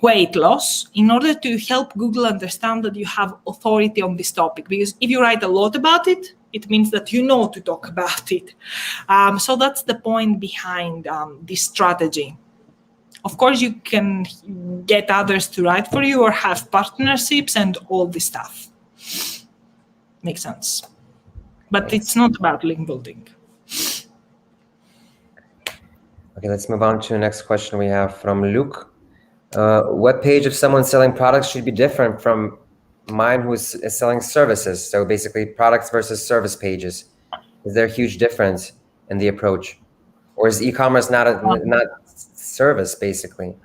weight loss, in order to help Google understand that you have authority on this topic. Because if you write a lot about it, it means that you know to talk about it. So that's the point behind this strategy. Of course, you can get others to write for you or have partnerships and all this stuff. Makes sense. But it's not about link building. Okay, let's move on to the next question we have from Luke. What page of someone selling products should be different from mine who's selling services? So basically products versus service pages. Is there a huge difference in the approach? Or is e-commerce not service, basically?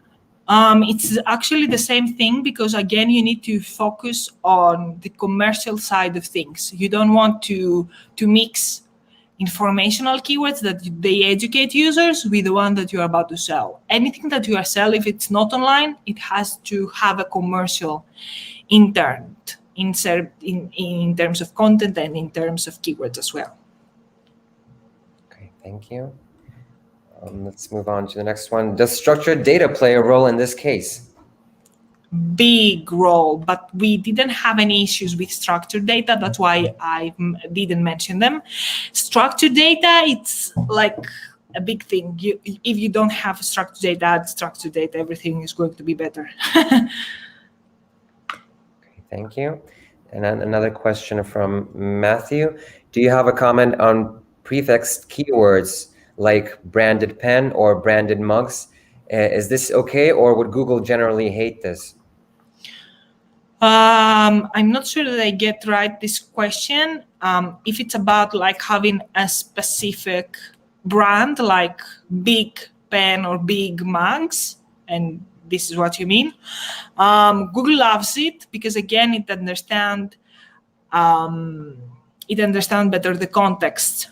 It's actually the same thing, because again, you need to focus on the commercial side of things. You don't want to mix informational keywords that they educate users with the one that you're about to sell. Anything that you are selling, if it's not online, it has to have a commercial intent in terms of content and in terms of keywords as well. Thank you. Let's move on to the next one. Does structured data play a role in this case? Big role, but we didn't have any issues with structured data. That's why I didn't mention them. Structured data, it's like a big thing. If you don't have structured data, add structured data, everything is going to be better. Thank you. And then another question from Matthew. Do you have a comment on prefixed keywords like branded pen or branded mugs? Is this okay, or would Google generally hate this? I'm not sure that I get right this question. If it's about like having a specific brand like big pen or big mugs, and this is what you mean, Google loves it because again it understands better the context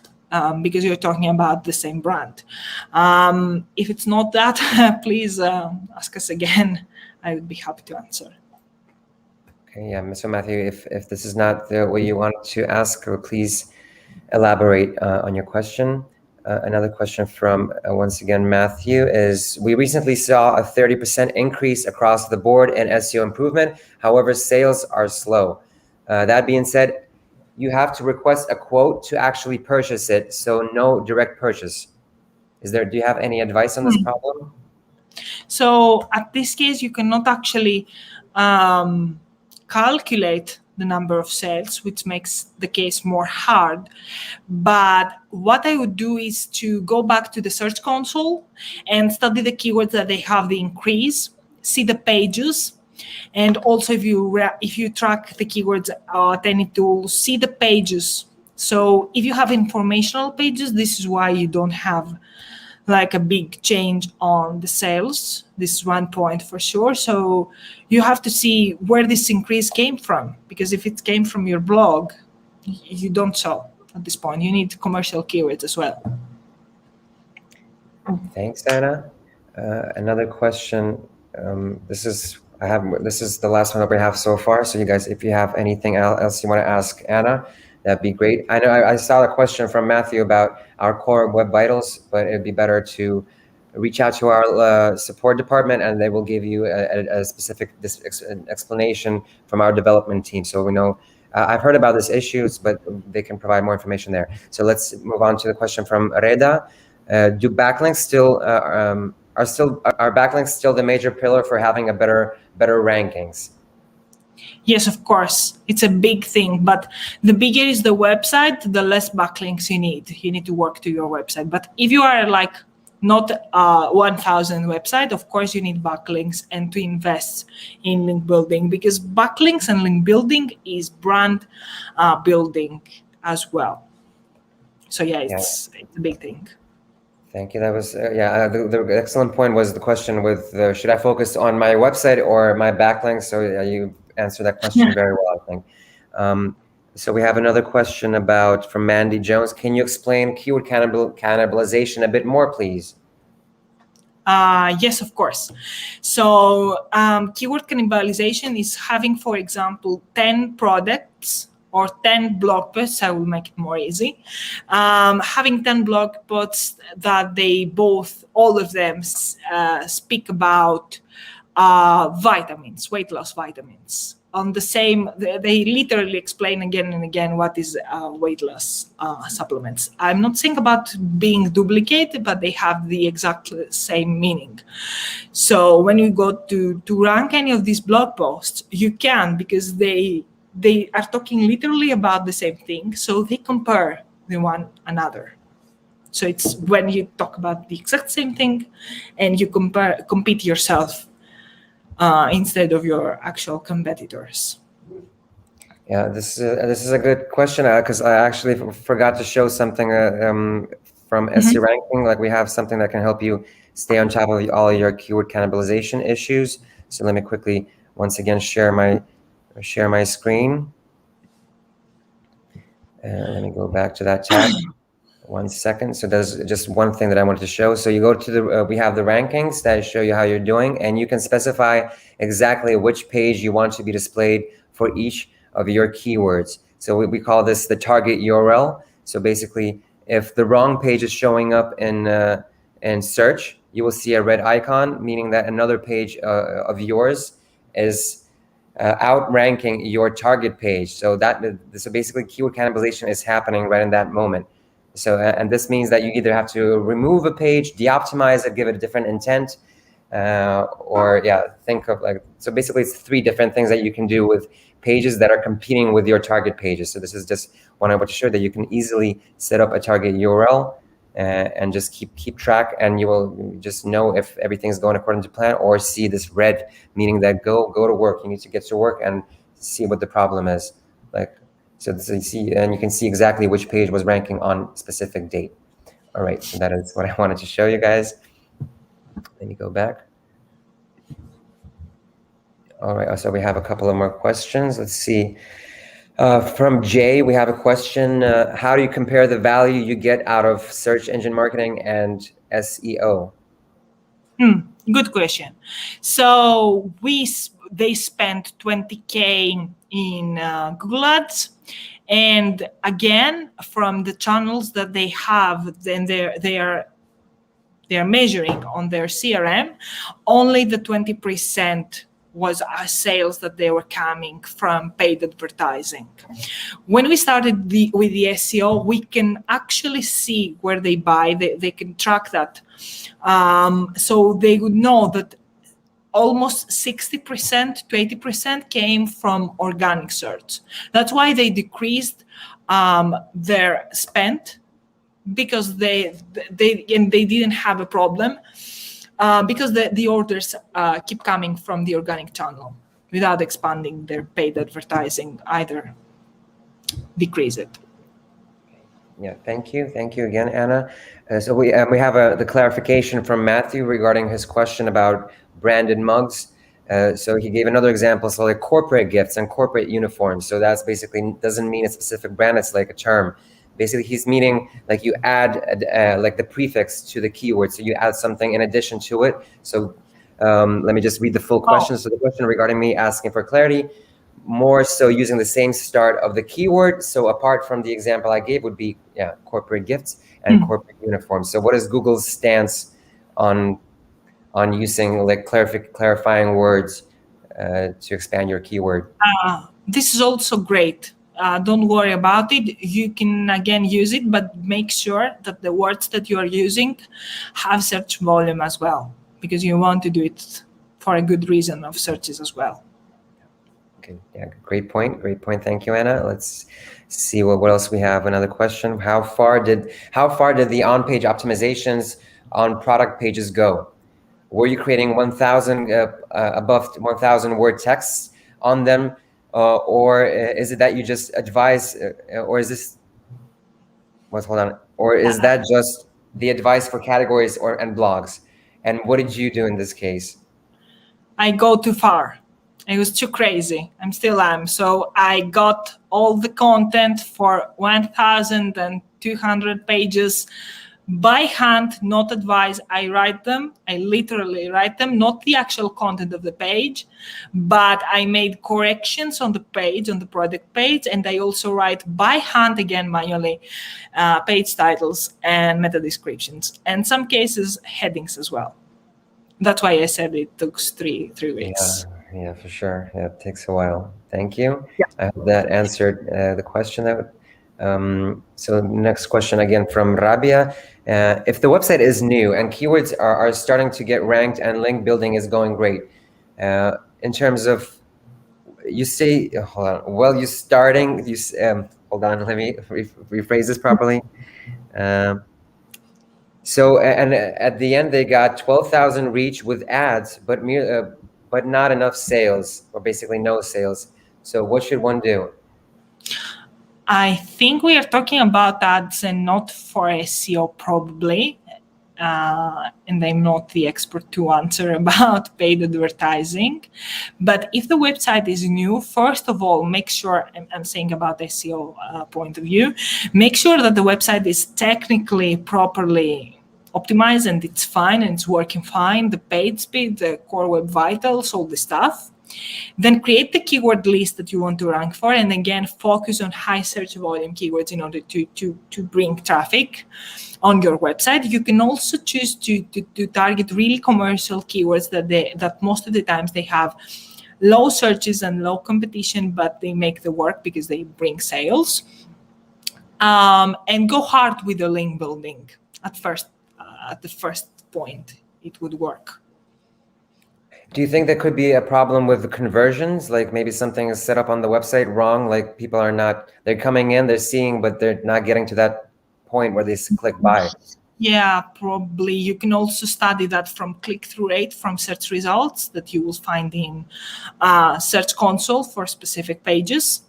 because you're talking about the same brand. If it's not that, please ask us again. I would be happy to answer. Okay, yeah, Mr. Matthew, if this is not the way you wanted to ask, please elaborate on your question. Another question from, once again, Matthew is, we recently saw a 30% increase across the board in SEO improvement. However, sales are slow. That being said, you have to request a quote to actually purchase it, so no direct purchase. Do you have any advice on this problem? So at this case, you cannot actually calculate the number of sales, which makes the case more hard. But what I would do is to go back to the Search Console and study the keywords that they have the increase, see the pages, and also if you track the keywords at any tool, see the pages. So if you have informational pages, this is why you don't have like a big change on the sales. This is one point for sure. So you have to see where this increase came from, because if it came from your blog, you don't sell at this point. You need commercial keywords as well. Thanks, Anna. Another question. This is the last one that we have so far. So you guys, if you have anything else you want to ask Anna, that'd be great. I know I saw a question from Matthew about our core web vitals, but it'd be better to reach out to our support department, and they will give you a specific explanation from our development team. So we know, I've heard about these issues, but they can provide more information there. So let's move on to the question from Reda. Do backlinks still are backlinks still the major pillar for having a better rankings? Yes, of course, it's a big thing, but the bigger is the website, the less backlinks you need. You need to work to your website. But if you are like not 1,000 website, of course you need backlinks and to invest in link building, because backlinks and link building is brand building as well. So yeah, it's a big thing. Thank you. That was, the excellent point was the question with should I focus on my website or my backlinks? So you answered that question very well, I think. So we have another question from Mandy Jones. Can you explain keyword cannibalization a bit more, please? Yes, of course. So keyword cannibalization is having, for example, 10 products or 10 blog posts. I will make it more easy. Having 10 blog posts that all of them speak about vitamins, weight loss vitamins. On the same, they literally explain again and again what is weight loss supplements. I'm not saying about being duplicated, but they have the exact same meaning. So when you go to rank any of these blog posts, you can, because they are talking literally about the same thing. So they compare the one another. So it's when you talk about the exact same thing and you compete yourself instead of your actual competitors. Yeah, this is a good question, because I actually forgot to show something from SE ranking. Like, we have something that can help you stay on top of all your keyword cannibalization issues. So let me quickly once again share my screen. Let me go back to that tab. 1 second. So there's just one thing that I wanted to show. So you go to we have the rankings that show you how you're doing, and you can specify exactly which page you want to be displayed for each of your keywords. So we call this the target URL. So basically, If the wrong page is showing up in search, you will see a red icon, meaning that another page of yours is outranking your target page. So basically keyword cannibalization is happening right in that moment. So and this means that you either have to remove a page, de-optimize it, give it a different intent, or think of so basically it's 3 different things that you can do with pages that are competing with your target pages. So this is just one I want to show that you can easily set up a target URL and just keep track, and you will just know if everything's going according to plan, or see this red, meaning that go to work. You need to get to work and see what the problem is. So you see, and you can see exactly which page was ranking on specific date. All right, so that is what I wanted to show you guys. Let me go back. All right, so we have a couple of more questions. Let's see. From Jay, we have a question. How do you compare the value you get out of search engine marketing and SEO? Good question. So they spent 20K in Google Ads, and again, from the channels that they have, then they are measuring on their CRM, only the 20% was sales that they were coming from paid advertising. When we started with the SEO, we can actually see where they buy. They can track that. So they would know that almost 60% to 80% came from organic search. That's why they decreased their spend, because they didn't have a problem. Because the orders keep coming from the organic channel without expanding their paid advertising, either decrease it. Yeah, thank you again, Anna. So we have the clarification from Matthew regarding his question about branded mugs. So he gave another example, so like corporate gifts and corporate uniforms. So that's basically doesn't mean a specific brand, it's like a term. Basically, he's meaning like you add like the prefix to the keyword. So you add something in addition to it. So let me just read the full question. So the question regarding me asking for clarity, more so using the same start of the keyword. So apart from the example I gave would be corporate gifts and corporate uniforms. So what is Google's stance on using like clarifying words to expand your keyword? This is also great. Don't worry about it. You can again use it, but make sure that the words that you are using have search volume as well, because you want to do it for a good reason of searches as well. Okay, yeah, great point. Thank you, Anna. Let's see what else we have. Another question: How far did the on-page optimizations on product pages go? Were you creating 1,000 above 1,000 word texts on them? Or is it that you just advise, or is this? Hold on. Or is that just the advice for categories and blogs? And what did you do in this case? I go too far. I was too crazy. I'm still am. So I got all the content for 1,200 pages by hand, not advice. I write them. I literally write them, not the actual content of the page, but I made corrections on the page, on the product page, and I also write by hand, again manually, page titles and meta descriptions, and some cases headings as well. That's why I said it took three weeks. Yeah, for sure. Yeah, it takes a while. Thank you. Yeah. I hope that answered the question. So next question again from Rabia. If the website is new and keywords are starting to get ranked and link building is going great, in terms of, you say, hold on, well, you starting, hold on, let me rephrase this properly. So, and at the end, they got 12,000 reach with ads, but not enough sales, or basically no sales. So what should one do? I think we are talking about ads and not for SEO probably. And I'm not the expert to answer about paid advertising. But if the website is new, first of all, make sure, I'm saying about SEO point of view, make sure that the website is technically properly optimized and it's fine and it's working fine, the page speed, the core web vitals, all the stuff. Then create the keyword list that you want to rank for, and again, focus on high search volume keywords in order to bring traffic on your website. You can also choose to target really commercial keywords that most of the times they have low searches and low competition, but they make the work because they bring sales. And go hard with the link building at the first point. It would work. Do you think there could be a problem with the conversions? Like maybe something is set up on the website wrong, like people are not, they're coming in, they're seeing, but they're not getting to that point where they click buy? Yeah, probably. You can also study that from click-through rate from search results that you will find in Search Console for specific pages.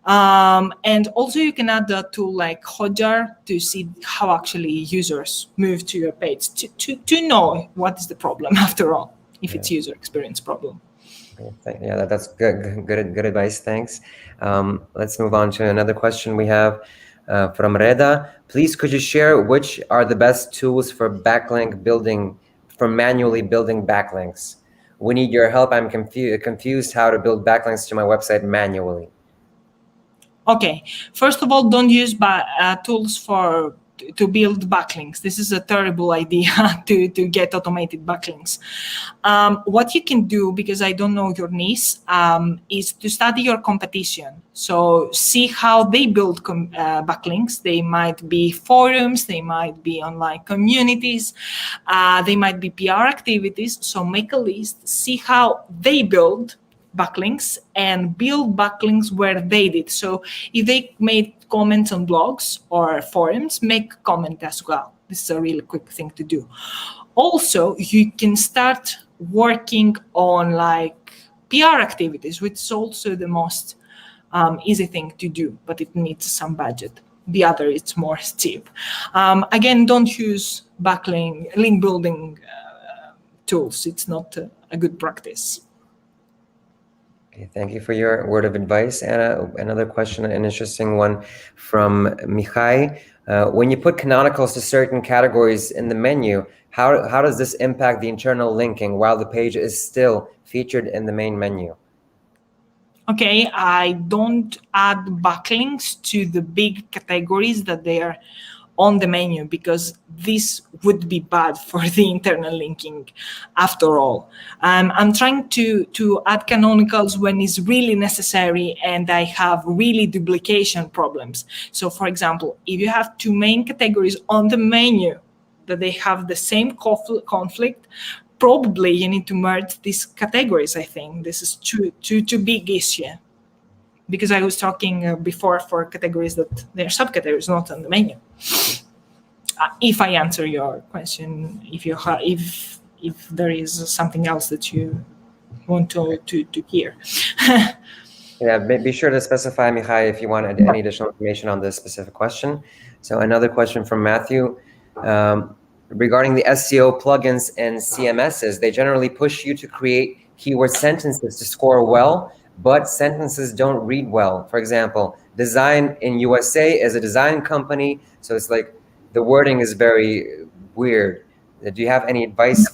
And also you can add a tool like Hotjar to see how actually users move to your page to know what is the problem after all, if it's user experience problem. Yeah, that's good advice. Thanks. Let's move on to another question we have from Reda. Please, could you share which are the best tools for backlink building, for manually building backlinks? We need your help. I'm confused how to build backlinks to my website manually. Okay, first of all, don't use tools to build backlinks. This is a terrible idea to get automated backlinks. What you can do, because I don't know your niche, is to study your competition. So see how they build backlinks. They might be forums, they might be online communities, they might be PR activities. So make a list, see how they build backlinks and build backlinks where they did. So if they made comments on blogs or forums, make a comment as well. This is a really quick thing to do. Also, you can start working on like PR activities, which is also the most easy thing to do, but it needs some budget. The other, it's more cheap. Again, don't use link building tools. It's not a good practice. Okay, thank you for your word of advice, Anna. Another question, an interesting one from Mihai. When you put canonicals to certain categories in the menu, how does this impact the internal linking while the page is still featured in the main menu? Okay, I don't add backlinks to the big categories that they are on the menu, because this would be bad for the internal linking after all. I'm trying to add canonicals when it's really necessary and I have really duplication problems. So for example, if you have two main categories on the menu that they have the same conflict, probably you need to merge these categories. I think this is too big issue, because I was talking before for categories that they're subcategories, not on the menu. If I answer your question, if there is something else that you want to hear. Yeah, be sure to specify, Mihai, if you want any additional information on this specific question. So another question from Matthew. Regarding the SEO plugins and CMSs, they generally push you to create keyword sentences to score well, but sentences don't read well. For example, Design in USA is a design company, so it's like the wording is very weird. Do you have any advice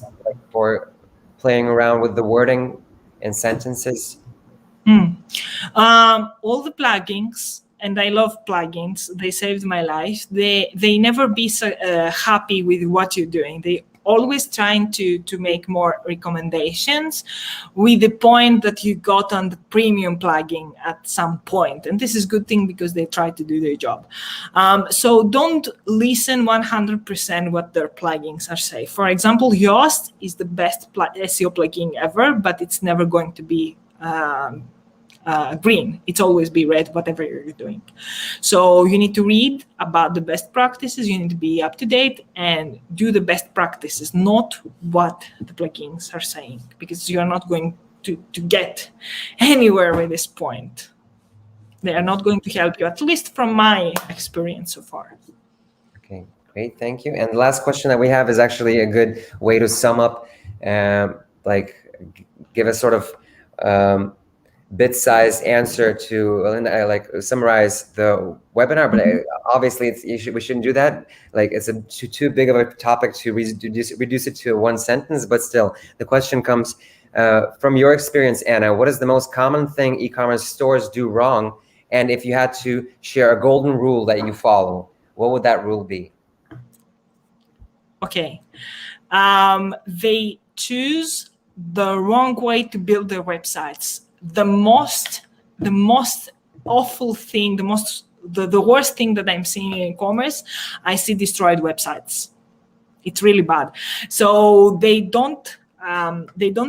for playing around with the wording in sentences? All the plugins, and I love plugins, they saved my life. They never be so, happy with what you're doing. They always trying to make more recommendations with the point that you got on the premium plugin at some point. And this is a good thing because they try to do their job. So don't listen 100% what their plugins are saying. For example, Yoast is the best SEO plugin ever, but it's never going to be green. It's always be red, whatever you're doing. So you need to read about the best practices. You need to be up to date and do the best practices, not what the plugins are saying, because you are not going to get anywhere with this point. They are not going to help you, at least from my experience so far. Okay, great, thank you. And the last question that we have is actually a good way to sum up, like give a sort of bit-sized answer to like summarize the webinar, but obviously we shouldn't do that. Like it's too big of a topic to reduce it to one sentence. But still, the question comes from your experience, Anna. What is the most common thing e-commerce stores do wrong? And if you had to share a golden rule that you follow, what would that rule be? Okay, they choose the wrong way to build their websites. The most awful thing, the worst thing that I'm seeing in e-commerce, I see destroyed websites. It's really bad. So they don't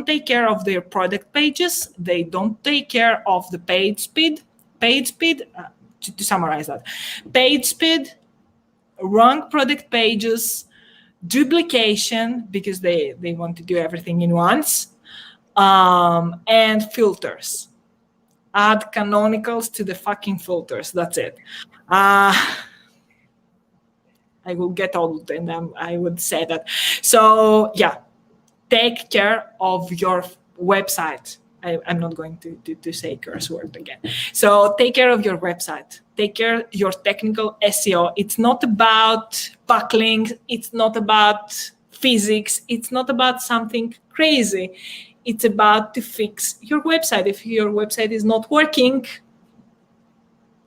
take care of their product pages. They don't take care of the page speed. To summarize that, page speed, wrong product pages, duplication because they want to do everything in once, and filters. Add canonicals to the fucking filters. That's it. I will get old and I would say that. So yeah, take care of your website. I'm not going to say curse word again. So take care of your website. Take care of your technical SEO. It's not about backlinks. It's not about physics. It's not about something crazy. It's about to fix your website. If your website is not working,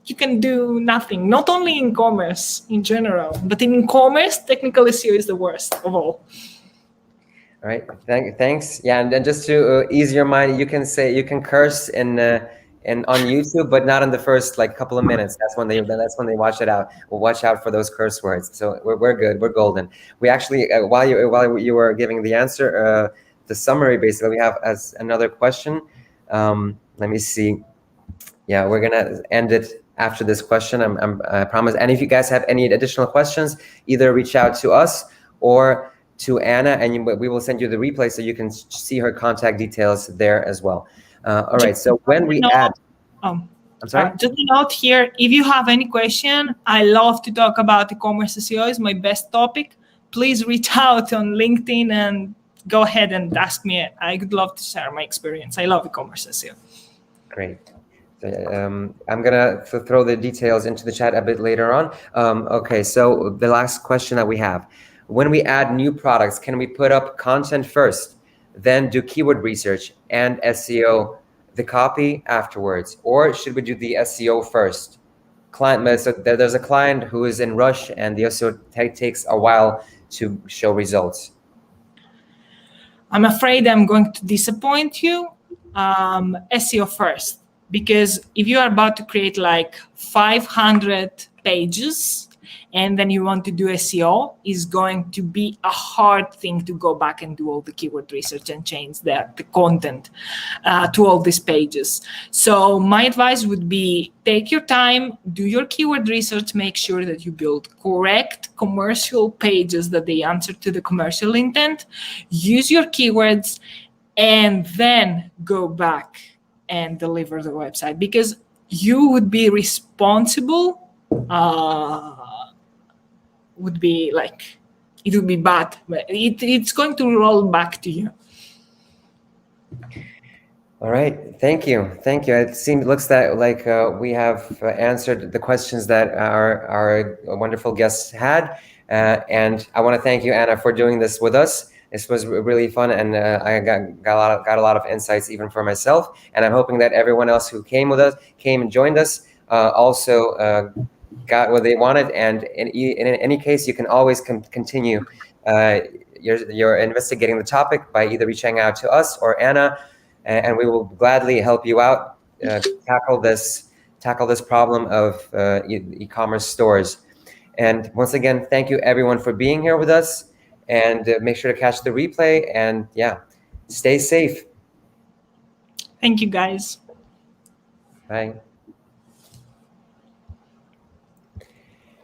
you can do nothing. Not only in commerce in general, but in commerce, technical SEO is the worst of all. All right. Thanks. Yeah, and just to ease your mind, you can curse and on YouTube, but not in the first like couple of minutes. That's when they watch it out. We'll watch out for those curse words. So we're good. We're golden. We actually while you were giving the answer, the summary basically, we have as another question. Let me see. Yeah, we're gonna end it after this question. I promise. And if you guys have any additional questions, either reach out to us or to Anna, and we will send you the replay so you can see her contact details there as well. All right, so when we add... I'm sorry? Just a note here, if you have any question, I love to talk about e-commerce SEO. It's my best topic. Please reach out on LinkedIn and go ahead and ask me. I would love to share my experience. I love e-commerce SEO. Great. I'm gonna throw the details into the chat a bit later on. Okay, so the last question that we have. When we add new products, can we put up content first, then do keyword research and SEO, the copy afterwards? Or should we do the SEO first? So there's a client who is in rush and the SEO takes a while to show results. I'm afraid I'm going to disappoint you. SEO first, because if you are about to create like 500 pages, and then you want to do SEO, is going to be a hard thing to go back and do all the keyword research and change the content to all these pages. So my advice would be take your time, do your keyword research, make sure that you build correct commercial pages that they answer to the commercial intent, use your keywords, and then go back and deliver the website, because you would be responsible. Would be like, it would be bad, but it's going to roll back to you. All right, thank you. It looks like we have answered the questions that our wonderful guests had, and I want to thank you, Anna, for doing this with us. This was really fun, and I got a lot of insights even for myself, and I'm hoping that everyone else who came and joined us also got what they wanted. And in any case, you can always continue your investigating the topic by either reaching out to us or Anna, and we will gladly help you out tackle this problem of e-commerce stores. And once again, thank you everyone for being here with us, and make sure to catch the replay, and yeah, stay safe. Thank you, guys. Bye.